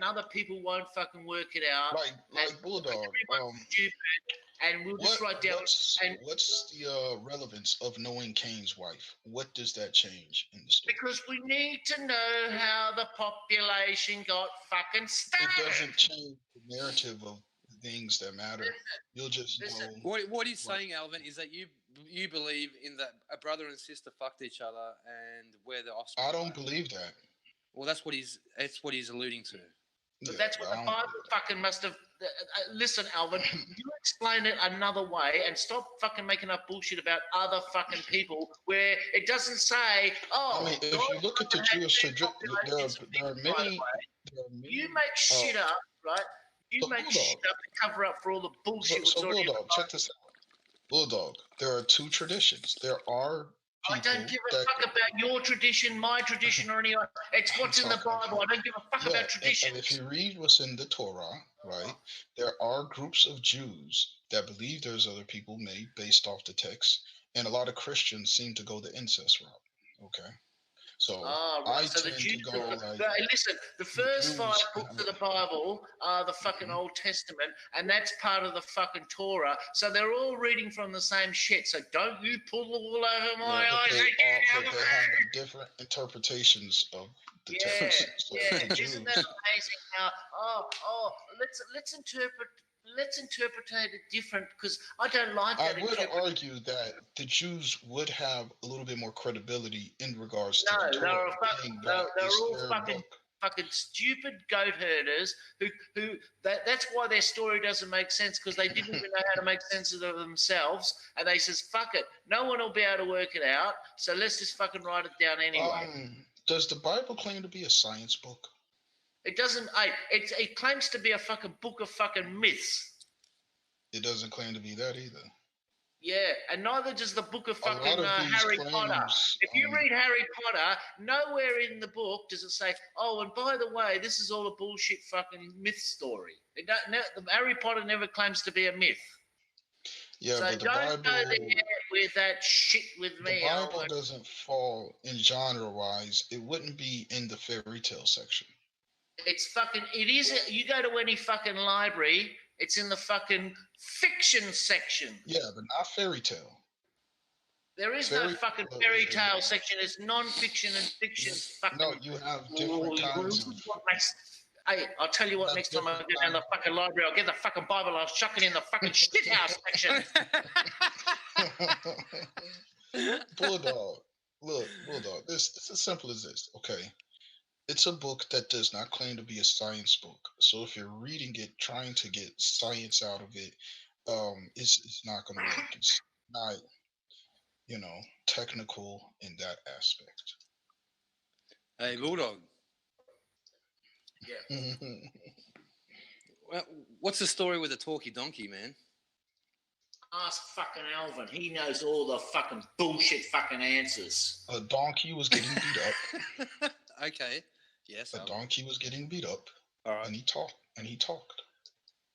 other people won't fucking work it out. Like Bulldog. Stupid, and we'll just write down. What's the relevance of knowing Cain's wife? What does that change in the story? Because we need to know how the population got fucking started. It doesn't change the narrative of things that matter. You'll just know. What he's saying, Alvin, is that you believe in that a brother and sister fucked each other and we're the offspring. I don't believe that. Well, that's what he's alluding to. But that's what the Bible fucking must have. Listen, Alvin, you explain it another way and stop fucking making up bullshit about other fucking people where it doesn't say, oh. I mean, if you look at the Jewish tradition, there are many. You make shit up, right? You make shit up to cover up for all the bullshit. So Bulldog, check this out. Bulldog, there are two traditions. There are. I don't give a fuck about your tradition, my tradition, or any other. It's what's in the Bible. I don't give a fuck about tradition. And if you read what's in the Torah, right, there are groups of Jews that believe there's other people made based off the text, and a lot of Christians seem to go the incest route. Okay, so I tend to go like. Listen, the first 5 books of the Bible are the fucking Old Testament, and that's part of the fucking Torah. So they're all reading from the same shit. So don't you pull the wool over my eyes again. But they have different interpretations of the text. So Isn't that amazing? How let's interpret it different because I don't like that. I would argue that the Jews would have a little bit more credibility in regards to the Torah. They're all fucking stupid goat herders who that's why their story doesn't make sense because they didn't even know how to make sense of it themselves, and they says fuck it, no one will be able to work it out, so let's just fucking write it down anyway. Does the Bible claim to be a science book? It doesn't. It claims to be a fucking book of fucking myths. It doesn't claim to be that either. Yeah, and neither does the book of A lot fucking of these Harry Potter. claims, If you read Harry Potter, nowhere in the book does it say, "Oh, and by the way, this is all a bullshit fucking myth story." Harry Potter never claims to be a myth. yeah, So but the don't go Bible, there with that shit with the me, Bible Alvin. doesn't fall in genre-wise. It wouldn't be in the fairy tale section. It is. You go to any fucking library, it's in the fucking fiction section. Yeah, but not fairy tale. There is no fucking fairy tale section. It's non-fiction and fiction. Fucking. No, you have different kinds of. Hey, I'll tell you what. Next time I go down the fucking library, I'll get the fucking Bible. I'll chuck it in the fucking shithouse section. Bulldog, look, Bulldog. It's as simple as this. Okay, it's a book that does not claim to be a science book. So if you're reading it, trying to get science out of it, it's not going to work. It's not, technical in that aspect. Hey, Bulldog. Yeah. Well, what's the story with the talkie donkey, man? Ask fucking Alvin. He knows all the fucking bullshit fucking answers. A donkey was getting beat up. Okay. Yes. A donkey was getting beat up. All right. And he talked.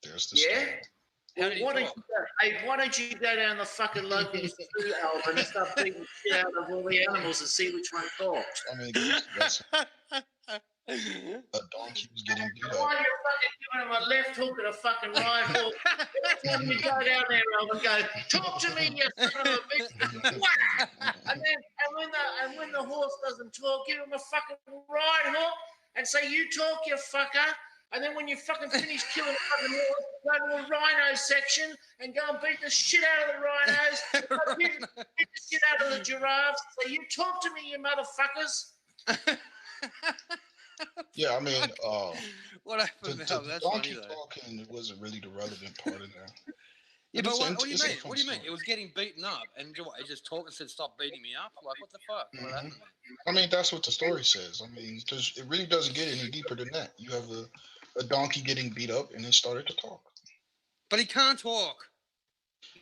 There's the Yeah. story. Why don't you go down the fucking local zoo, Alvin, and start beating shit out of all the animals and see which one talks? I mean, that's a donkey was getting beat up. Why are you fucking giving him a left hook and a fucking right hook? Every time you go down there, Alvin, go, talk to me, you son of a bitch. Whack! And when the horse doesn't talk, give him a fucking right hook and say, you talk, you fucker. And then when you fucking finish killing the fucking horse, go to a rhino section and go and beat the shit out of the rhinos, beat the shit out of the giraffes. Say, you talk to me, you motherfuckers. Yeah, I mean, what happened now? the That's donkey funny though. talking wasn't really the relevant part of that. Yeah, but It's what a do you fun mean? What do you mean? story. It was getting beaten up, and what, it just talked and said, "Stop beating me up." Like, what the fuck? What happened? I mean, that's what the story says. I mean, it really doesn't get any deeper than that. You have a donkey getting beat up and it started to talk. But he can't talk.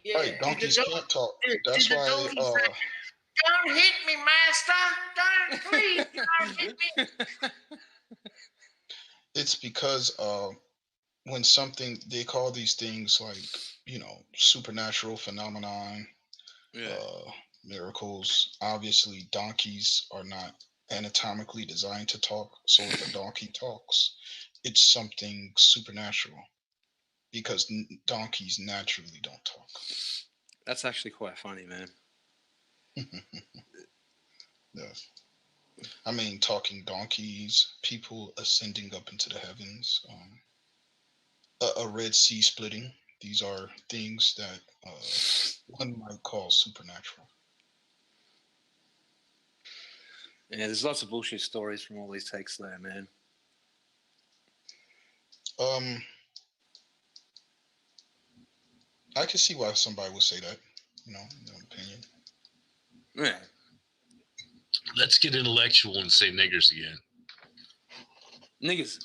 Yeah, Right, donkeys can't talk. That's did the why. donkey say, don't hit me, master. Don't, please, don't hit me. It's because when something, they call these things like, supernatural phenomenon, miracles. Obviously, donkeys are not anatomically designed to talk. So if a donkey talks, it's something supernatural because donkeys naturally don't talk. That's actually quite funny, man. Yes. I mean, talking donkeys, people ascending up into the heavens, a Red Sea splitting. These are things that one might call supernatural. Yeah, there's lots of bullshit stories from all these texts there, man. I can see why somebody would say that, in their opinion. Yeah. Let's get intellectual and say niggers again. Niggers.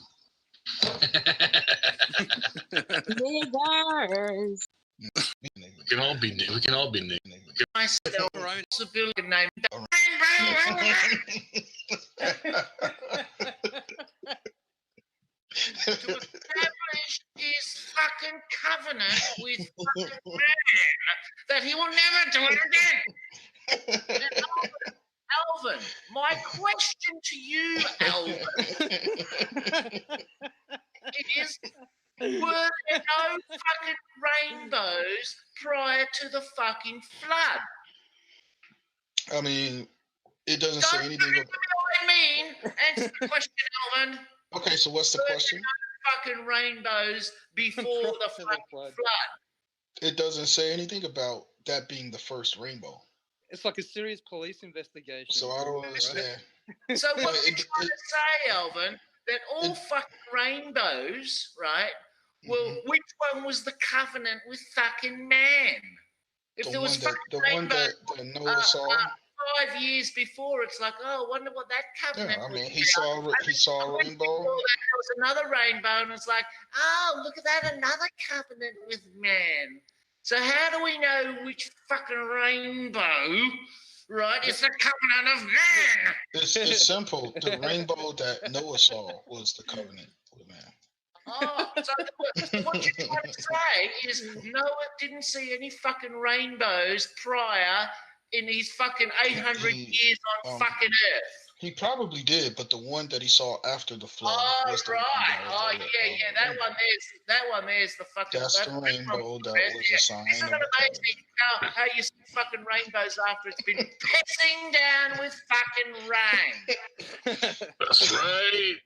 Niggers. We can all be niggers. Myself, possibility name. To establish his fucking covenant with fucking man that he will never do it again. Alvin, my question to you, Alvin, is, were there no fucking rainbows prior to the fucking flood? I mean, it doesn't say anything. Don't you know what I mean? Answer the question, Alvin. Okay, so what's the question? Fucking rainbows before the fucking flood. It doesn't say anything about that being the first rainbow. It's like a serious police investigation. So I don't understand. So what are you trying to say, Alvin? That all fucking rainbows, right? Well, which one was the covenant with fucking man? If there was fucking rainbow, that Noah saw. 5 years before, it's like, oh, I wonder what that covenant Yeah, I mean, was. he saw a rainbow. There was another rainbow, and it's like, oh, look at that, another covenant with man. So how do we know which fucking rainbow, right, is the covenant of man? It's simple. The rainbow that Noah saw was the covenant with man. Oh, so what you're trying to say is Noah didn't see any fucking rainbows prior in his fucking 800 years on fucking Earth. He probably did, but the one that he saw after the flood was the right. rainbow. Oh, yeah. That one there's the fucking. That's the rainbow that was a sign Isn't of it the covenant. amazing how you see fucking rainbows after it's been pissing down with fucking rain? That's right.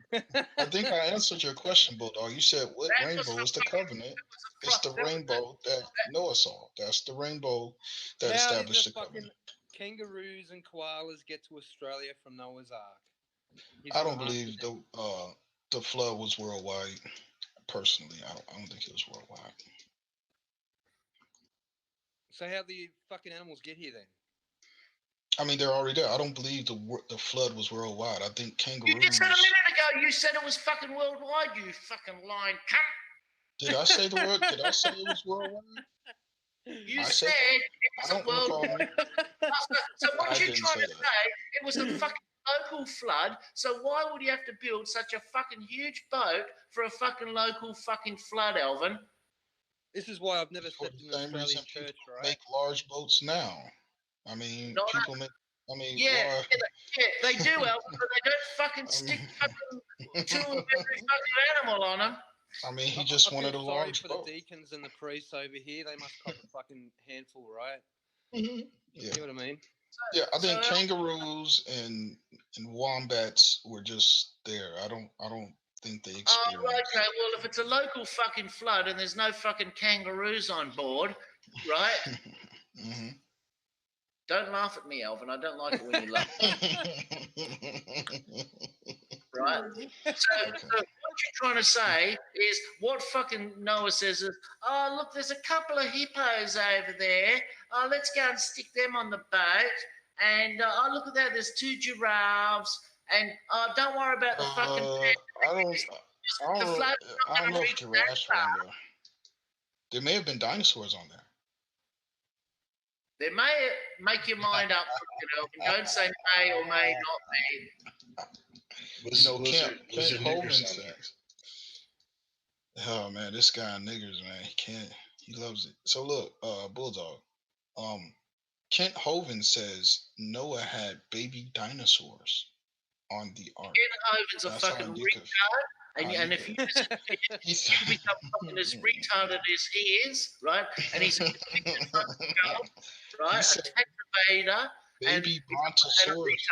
I think I answered your question, Bulldog. You said what rainbow is the covenant? It's the rainbow that Noah saw. That's the rainbow that How established did the the covenant. fucking kangaroos and koalas get to Australia from Noah's Ark? I don't believe the flood was worldwide. Personally, I don't think it was worldwide. So how the fucking animals get here then? I mean, they're already there. I don't believe the flood was worldwide. I think kangaroos. You just said a minute ago. You said it was fucking worldwide. You fucking lying cunt. Did I say the word? Did I say it was worldwide? You said it was worldwide. So what you're trying to say, it was a fucking local flood. So why would you have to build such a fucking huge boat for a fucking local fucking flood, Elvin? This is why I've never stepped in an Australian church, right? Make large boats now. I mean, people make. I mean, yeah, they do, Elvin, but they don't fucking stick fucking two of every fucking animal on them. I mean, he just wanted a sorry large for boat. the deacons and the priests over here. They must cop a fucking handful, right? Yeah. You know what I mean? Yeah, I think kangaroos and wombats were just there. I don't think they experienced. Oh, okay. Well, if it's a local fucking flood and there's no fucking kangaroos on board, right? Don't laugh at me, Elvin. I don't like it when you laugh. Right? So what you're trying to say is what fucking Noah says is, oh, look, there's a couple of hippos over there. Oh, let's go and stick them on the boat. And, oh, look at that. There's two giraffes. And, oh, don't worry about the fucking... I don't know if giraffes were on there. There may have been dinosaurs on there. They may make your mind up, Don't say may or may not be. Kent Holman says, oh man, this guy niggers, man, he loves it. So look, Bulldog, Kent Hovind says Noah had baby dinosaurs on the ark. Kent Hovin's a fucking retard. And if you become fucking as retarded as he is, right? And he's a right? A tax evader baby brontosaurus.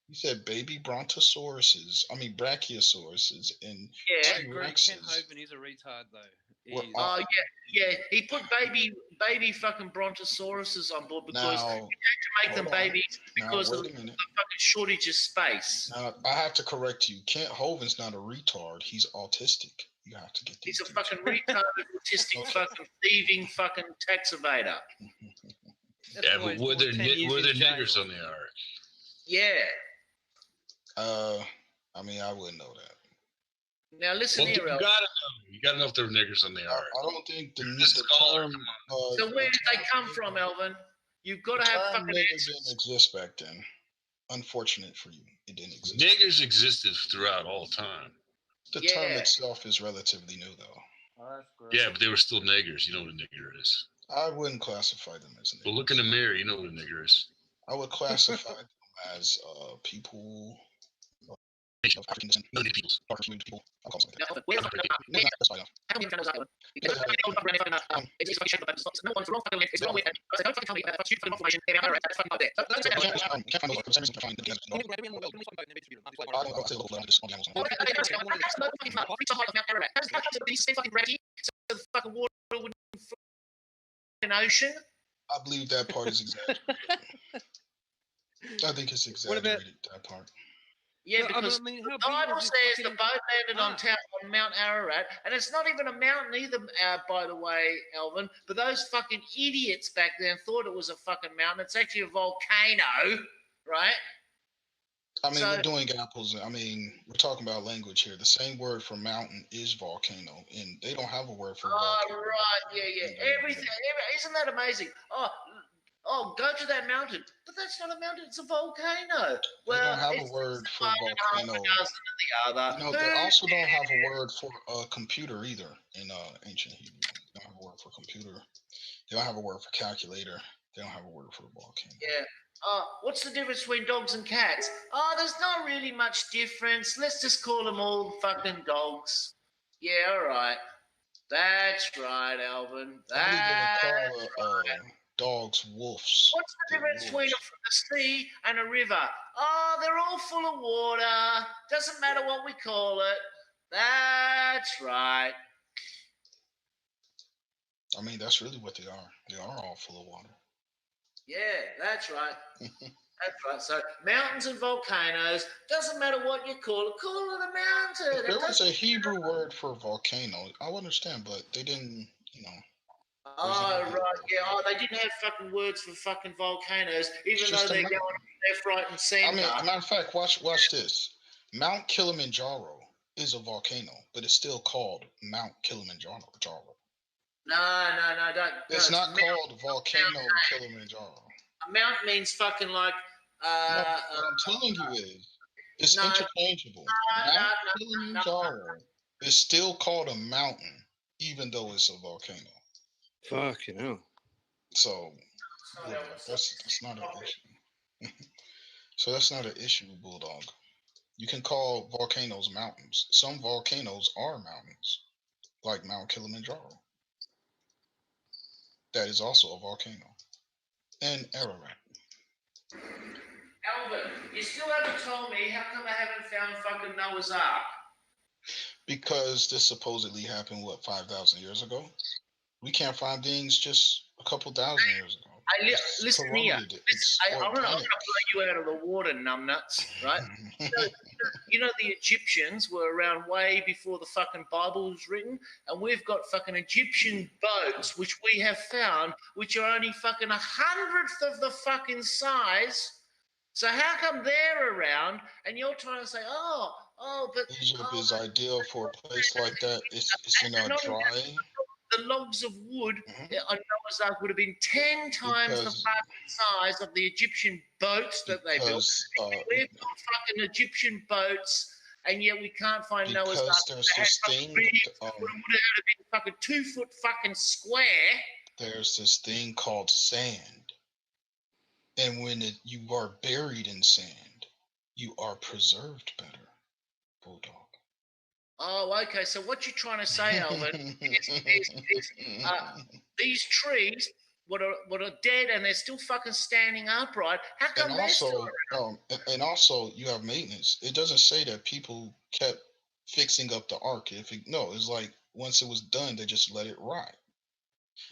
He said baby brontosauruses. I mean brachiosauruses and T-Rexes. Kent Hovind is a retard though. Yeah. He put baby fucking brontosauruses on board because you had to make them babies because of the fucking shortage of space. Now I have to correct you. Kent Hovind's not a retard. He's autistic. You have to get these. He's a fucking retarded, autistic, fucking thieving, fucking tax evader. Yeah, but were there niggers on the ark? Yeah. I mean, I wouldn't know that. Now listen here, you gotta know. You gotta know if there were niggers on the ark. I don't think the term. So where did they come from, Elvin? You've got to have fucking nigger didn't exist back then. Unfortunate for you, it didn't exist. Niggers existed throughout all time. The term itself is relatively new, though. Yeah, but they were still niggers. You know what a nigger is. I wouldn't classify them as niggers. Well, look in the mirror. You know what a nigger is. I would classify them as people. African descent, melanated peoples, darker hued people. I'll call them ocean. I believe that part is exaggerated. I think it's exaggerated, that part. Yeah, because the Bible says the boat landed on Mount Ararat, and it's not even a mountain either, by the way, Elvin. But those fucking idiots back then thought it was a fucking mountain. It's actually a volcano, right? I mean, So, we're doing apples. I mean, we're talking about language here. The same word for mountain is volcano, and they don't have a word for volcano. right, yeah. Everything. Isn't that amazing? Go to that mountain. But that's not a mountain, it's a volcano. They don't Well, have it's a word just for one and half volcano. a dozen of the other. You know, they also don't have a word for a computer either in ancient Hebrew. They don't have a word for computer. They don't have a word for calculator. They don't have a word for volcano. Yeah. What's the difference between dogs and cats? There's not really much difference. Let's just call them all fucking dogs. Yeah, all right. That's right, Alvin. Nobody That's ever call right. dogs wolves. What's the They're difference between wolves. the sea and a river? They're all full of water. Doesn't matter what we call it. That's right. I mean, that's really what they are. They are all full of water. Yeah, that's right. That's right. So mountains and volcanoes, doesn't matter what you call it a mountain. If there was a Hebrew word for volcano, I would understand, but they didn't, you know. Right, yeah. They didn't have fucking words for fucking volcanoes, even though they're going left, right, and centre. I mean, as a matter of fact, watch this. Mount Kilimanjaro is a volcano, but it's still called Mount Kilimanjaro. No, don't. It's not called Volcano Kilimanjaro. A mount means fucking like. No, what I'm telling you is, it's interchangeable. Mount Kilimanjaro is still called a mountain, even though it's a volcano. Fucking hell. So, yeah, that's not an issue. So that's not an issue, Bulldog. You can call volcanoes mountains. Some volcanoes are mountains, like Mount Kilimanjaro. That is also a volcano. And Ararat. Alvin, you still haven't told me how come I haven't found fucking Noah's Ark? Because this supposedly happened, 5,000 years ago? We can't find things just a couple thousand years ago. Listen here. I'm going to blow you out of the water, numbnuts, right? you know the Egyptians were around way before the fucking Bible was written, and we've got fucking Egyptian boats, which we have found, which are only fucking 100th of the fucking size. So how come they're around, and you're trying to say, but Egypt is ideal for a place like that. It's dry. The logs of wood on Noah's Ark would have been 10 times the fucking size of the Egyptian boats that they built. We've got fucking Egyptian boats, and yet we can't find Noah's Ark. There's this thing. It would have been fucking 2 foot fucking square. There's this thing called sand, and when you are buried in sand, you are preserved better, Bulldog. Oh, okay. So what you're trying to say, Alvin, is these trees, what are dead and they're still fucking standing upright. How come they're still around? And also, you have maintenance. It doesn't say that people kept fixing up the ark. It's like once it was done, they just let it ride.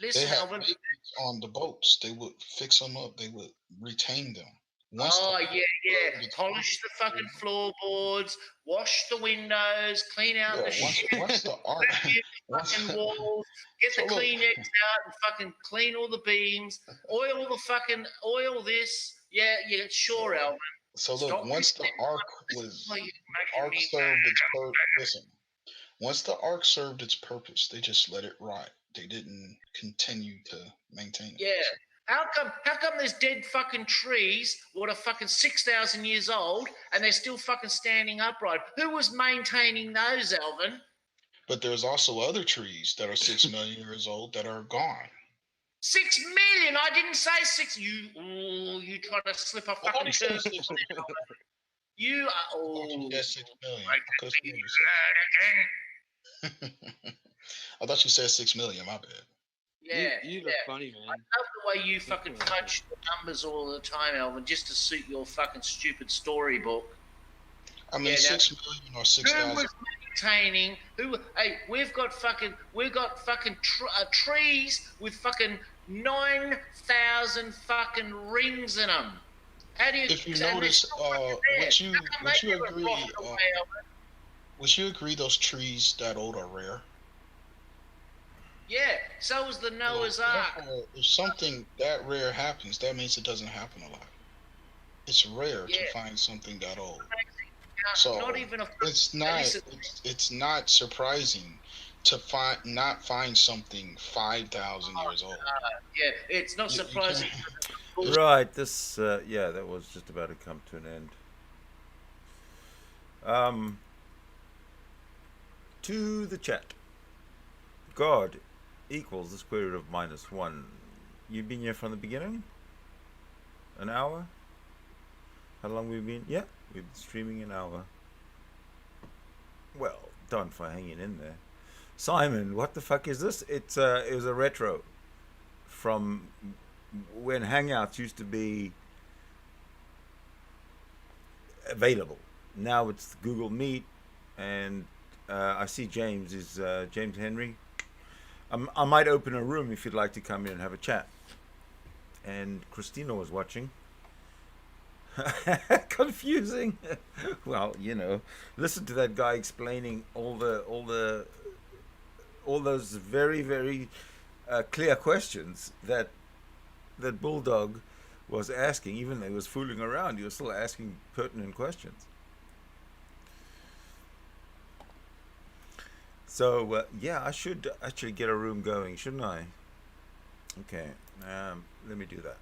Listen, they had Alvin, maintenance on the boats. They would fix them up. They would retain them. Polish the fucking floorboards, wash the windows, clean out the shit. Once the ark, fucking walls, get the Kleenex out and fucking clean all the beams, oil this. Yeah, sure, Alvin. So look, once the ark served its purpose, listen. Once the ark served its purpose, they just let it ride. They didn't continue to maintain it. Yeah. How come there's dead fucking trees what are fucking 6,000 years old and they're still fucking standing upright? Who was maintaining those, Alvin? But there's also other trees that are 6 million years old that are gone. 6 million? I didn't say 6. You try to slip a fucking curve. You are. That's 6 million. I thought you said 6 million. My bad. Yeah, you look funny, man. I love the way you fucking fudge the numbers all the time, Alvin, just to suit your fucking stupid storybook. I mean, 6 million or 6,000. Who was maintaining? We've got fucking trees with fucking 9,000 fucking rings in them. How do you? If you notice, would you agree those trees that old are rare? Yeah, so was the Noah's Ark. If something that rare happens, that means it doesn't happen a lot. It's rare Yeah. to find something that old. Now, So not even a it's not listen, it's not surprising to not find something 5,000 years old. yeah, it's not You surprising. can't. Right, this, yeah, that was just about to come to an end. To the chat. God equals the square root of -1. You've been here from the beginning? An hour? How long we've been? Yeah, we've been streaming an hour. Well done for hanging in there. Simon, what the fuck is this? It was a retro from when Hangouts used to be available. Now it's Google Meet, and I see James is James Henry. I might open a room if you'd like to come in and have a chat. And Christina was watching. Confusing. Well, you know, listen to that guy explaining all those very, very clear questions that Bulldog was asking. Even though he was fooling around, he was still asking pertinent questions. So yeah, I should actually get a room going, shouldn't I? Okay, let me do that.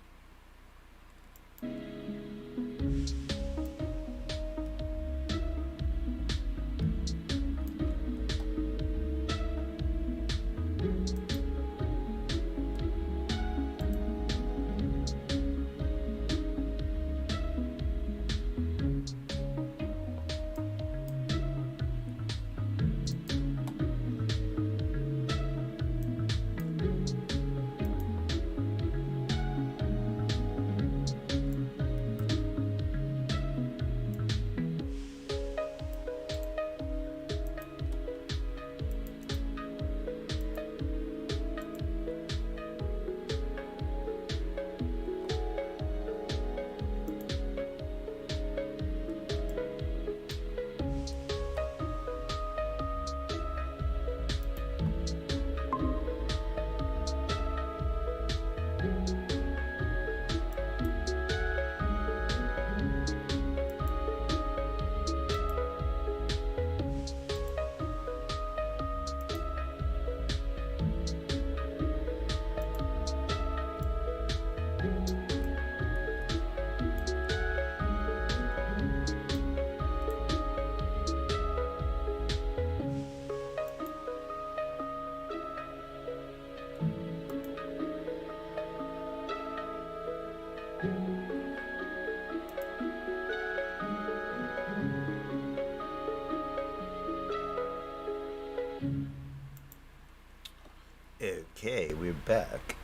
Okay, we're back.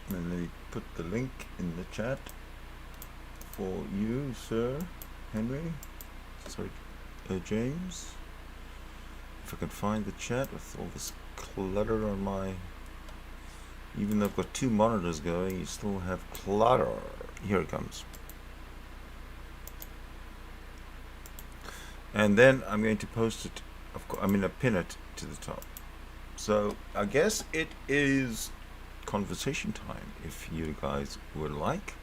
And let me put the link in the chat for you, Sir Henry. Sorry, James. If I can find the chat with all this clutter on my... Even though I've got two monitors going, you still have clutter. Here it comes. And then I'm going to post it, I'm going to pin it to the top. So I guess it is conversation time, if you guys would like.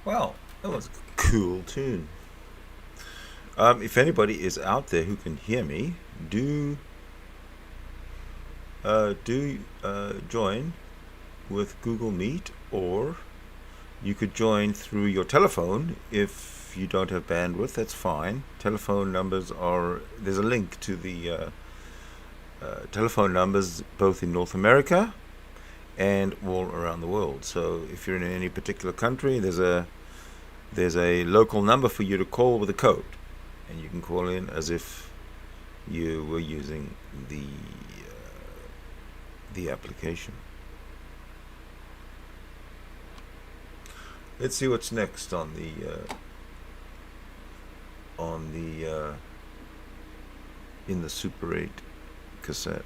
Well, that was a cool tune. If anybody is out there who can hear me, do join with Google Meet, or you could join through your telephone if you don't have bandwidth. That's fine. Telephone numbers are, there's a link to the telephone numbers both in North America and all around the world. So if you're in any particular country, there's a local number for you to call with a code, and you can call in as if you were using the application. Let's see what's next on the in the Super 8 cassette.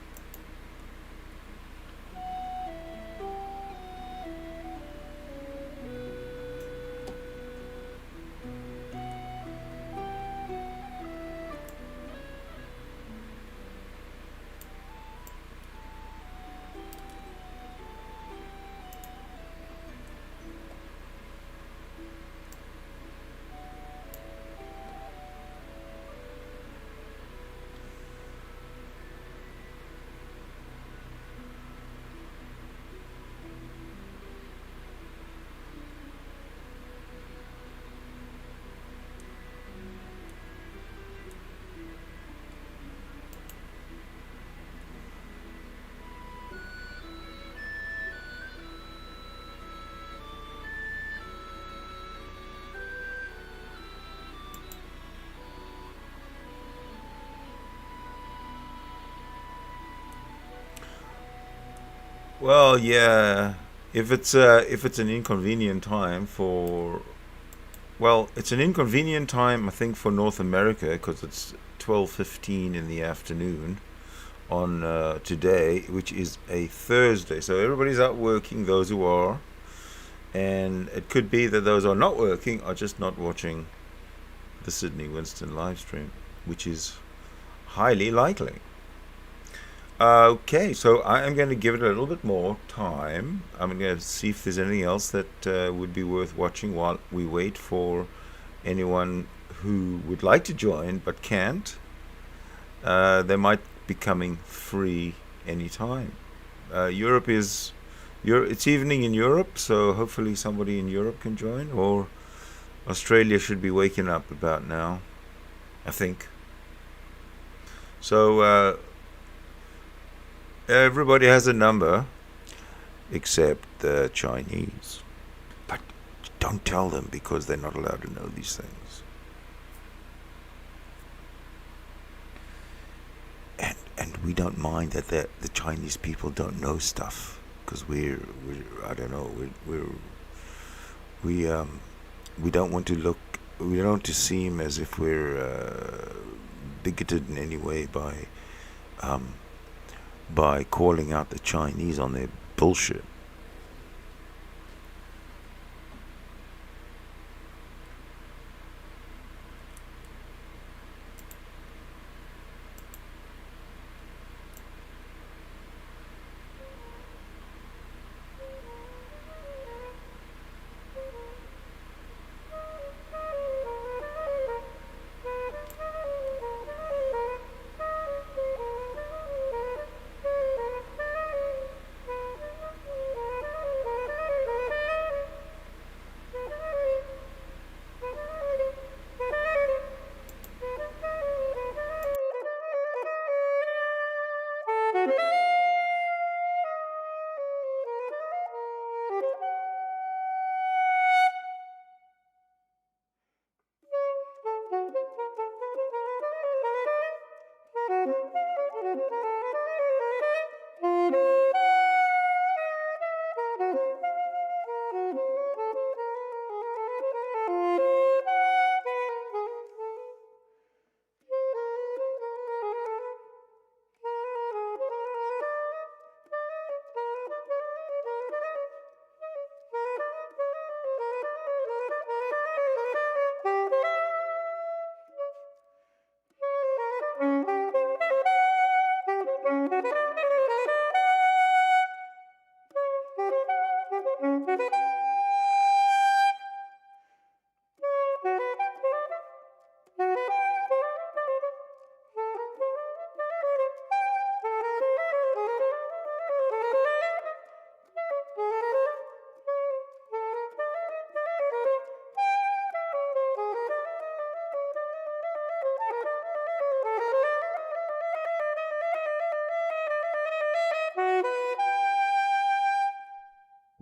Well, yeah. If it's an inconvenient time for, well, it's an inconvenient time I think for North America because it's 12:15 in the afternoon on today, which is a Thursday. So everybody's out working, those who are, and it could be that those who are not working are just not watching the Sidney Winston live stream, which is highly likely. Okay, so I am going to give it a little bit more time. I'm going to see if there's anything else that would be worth watching while we wait for anyone who would like to join but can't. They might be coming free anytime. It's evening in Europe, so hopefully somebody in Europe can join, or Australia should be waking up about now, I think. So everybody has a number except the Chinese, but don't tell them because they're not allowed to know these things. And we don't mind that the Chinese people don't know stuff, because we're I don't know, we don't want to look, we don't want to seem as if we're bigoted in any way by calling out the Chinese on their bullshit.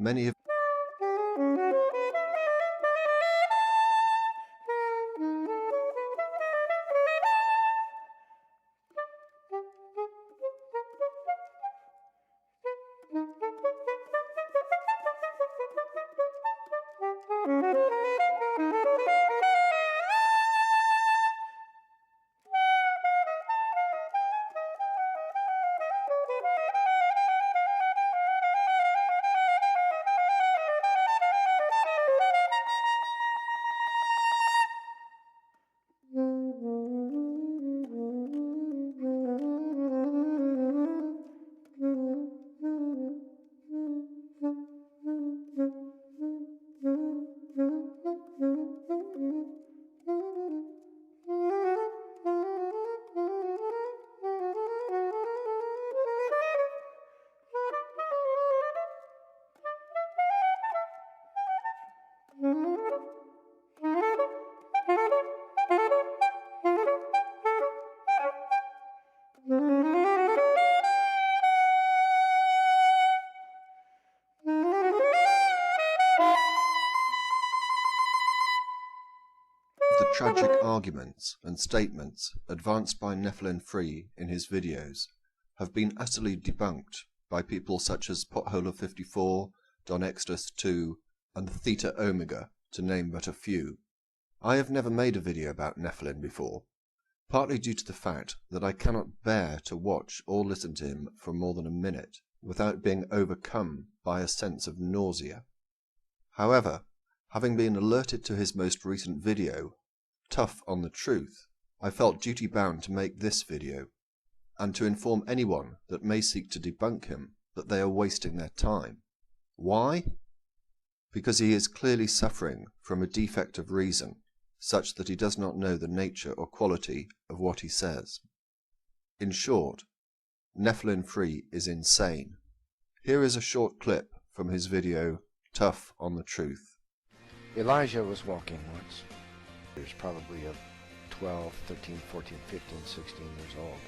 Many have the tragic arguments and statements advanced by Nephilim Free in his videos have been utterly debunked by people such as Potholer54, Don Extus 2, and Theta Omega, to name but a few. I have never made a video about Nephilim before, partly due to the fact that I cannot bear to watch or listen to him for more than a minute without being overcome by a sense of nausea. However, having been alerted to his most recent video, Tough on the Truth, I felt duty-bound to make this video, and to inform anyone that may seek to debunk him that they are wasting their time. Why? Because he is clearly suffering from a defect of reason, such that he does not know the nature or quality of what he says. In short, Nephilim Free is insane. Here is a short clip from his video, Tough on the Truth. Elijah was walking once. He was probably 12, 13, 14, 15, 16 years old.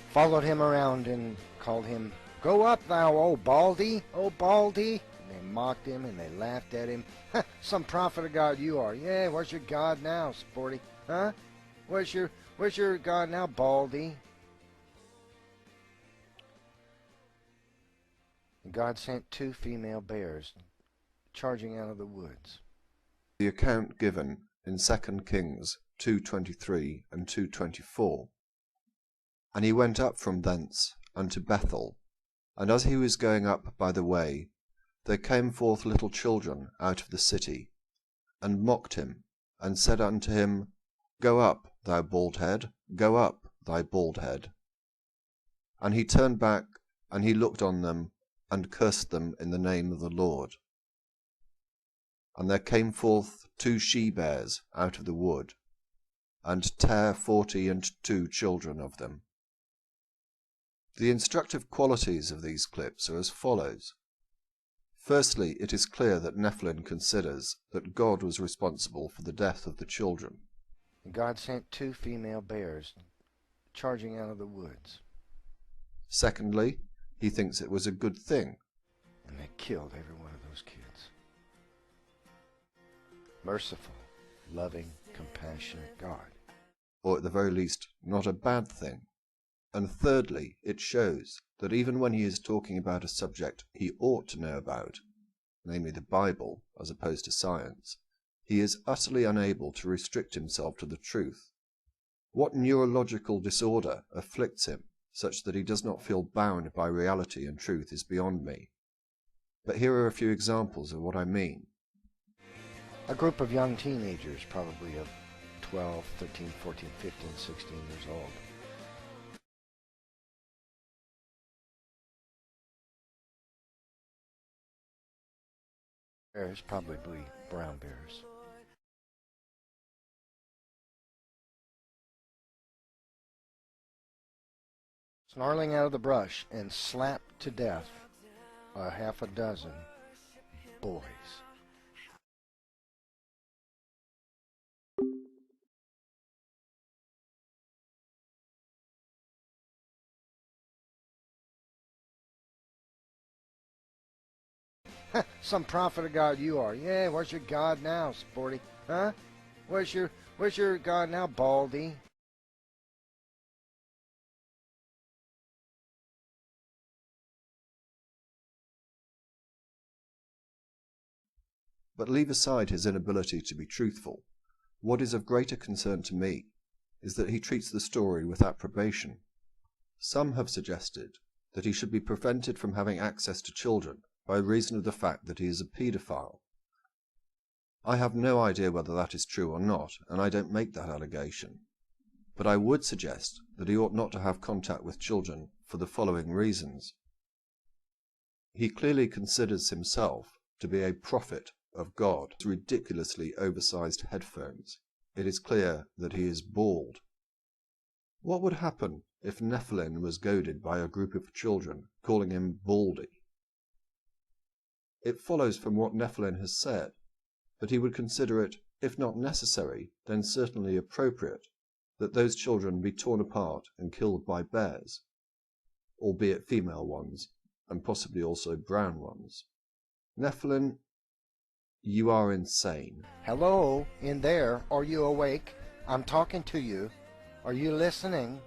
Followed him around and called him, "Go up thou, O baldy, O baldy." And they mocked him and they laughed at him. "Some prophet of God you are. Yeah, where's your God now, sporty? Huh? Where's your God now, baldy?" And God sent 2 female bears charging out of the woods. The account given in 2 Kings 2:23 and 2:24. And he went up from thence unto Bethel, and as he was going up by the way, there came forth little children out of the city, and mocked him, and said unto him, "Go up, thou bald head, go up, thy bald head." And he turned back, and he looked on them, and cursed them in the name of the Lord. And there came forth 2 she-bears out of the wood, and tare 42 children of them. The instructive qualities of these clips are as follows. Firstly, it is clear that Nephilim considers that God was responsible for the death of the children. And God sent 2 female bears charging out of the woods. Secondly, he thinks it was a good thing. And they killed every one of those kids. Merciful, loving, compassionate God. Or at the very least, not a bad thing. And thirdly, it shows that even when he is talking about a subject he ought to know about, namely the Bible as opposed to science, he is utterly unable to restrict himself to the truth. What neurological disorder afflicts him such that he does not feel bound by reality and truth is beyond me. But here are a few examples of what I mean. A group of young teenagers, probably 12, 13, 14, 15, 16 years old. Bears, probably brown bears. Snarling out of the brush and slapped to death a half a dozen boys. Some prophet of God you are. Yeah, where's your God now, Sporty? Huh? Where's your God now, Baldy? But leave aside his inability to be truthful. What is of greater concern to me is that he treats the story with approbation. Some have suggested that he should be prevented from having access to children by reason of the fact that he is a paedophile. I have no idea whether that is true or not, and I don't make that allegation. But I would suggest that he ought not to have contact with children for the following reasons. He clearly considers himself to be a prophet of God. Ridiculously oversized headphones. It is clear that he is bald. What would happen if Nephilim was goaded by a group of children, calling him Baldy? It follows from what Nephilim has said that he would consider it, if not necessary, then certainly appropriate, that those children be torn apart and killed by bears, albeit female ones, and possibly also brown ones. Nephilim, you are insane. Hello, in there. Are you awake? I'm talking to you. Are you listening?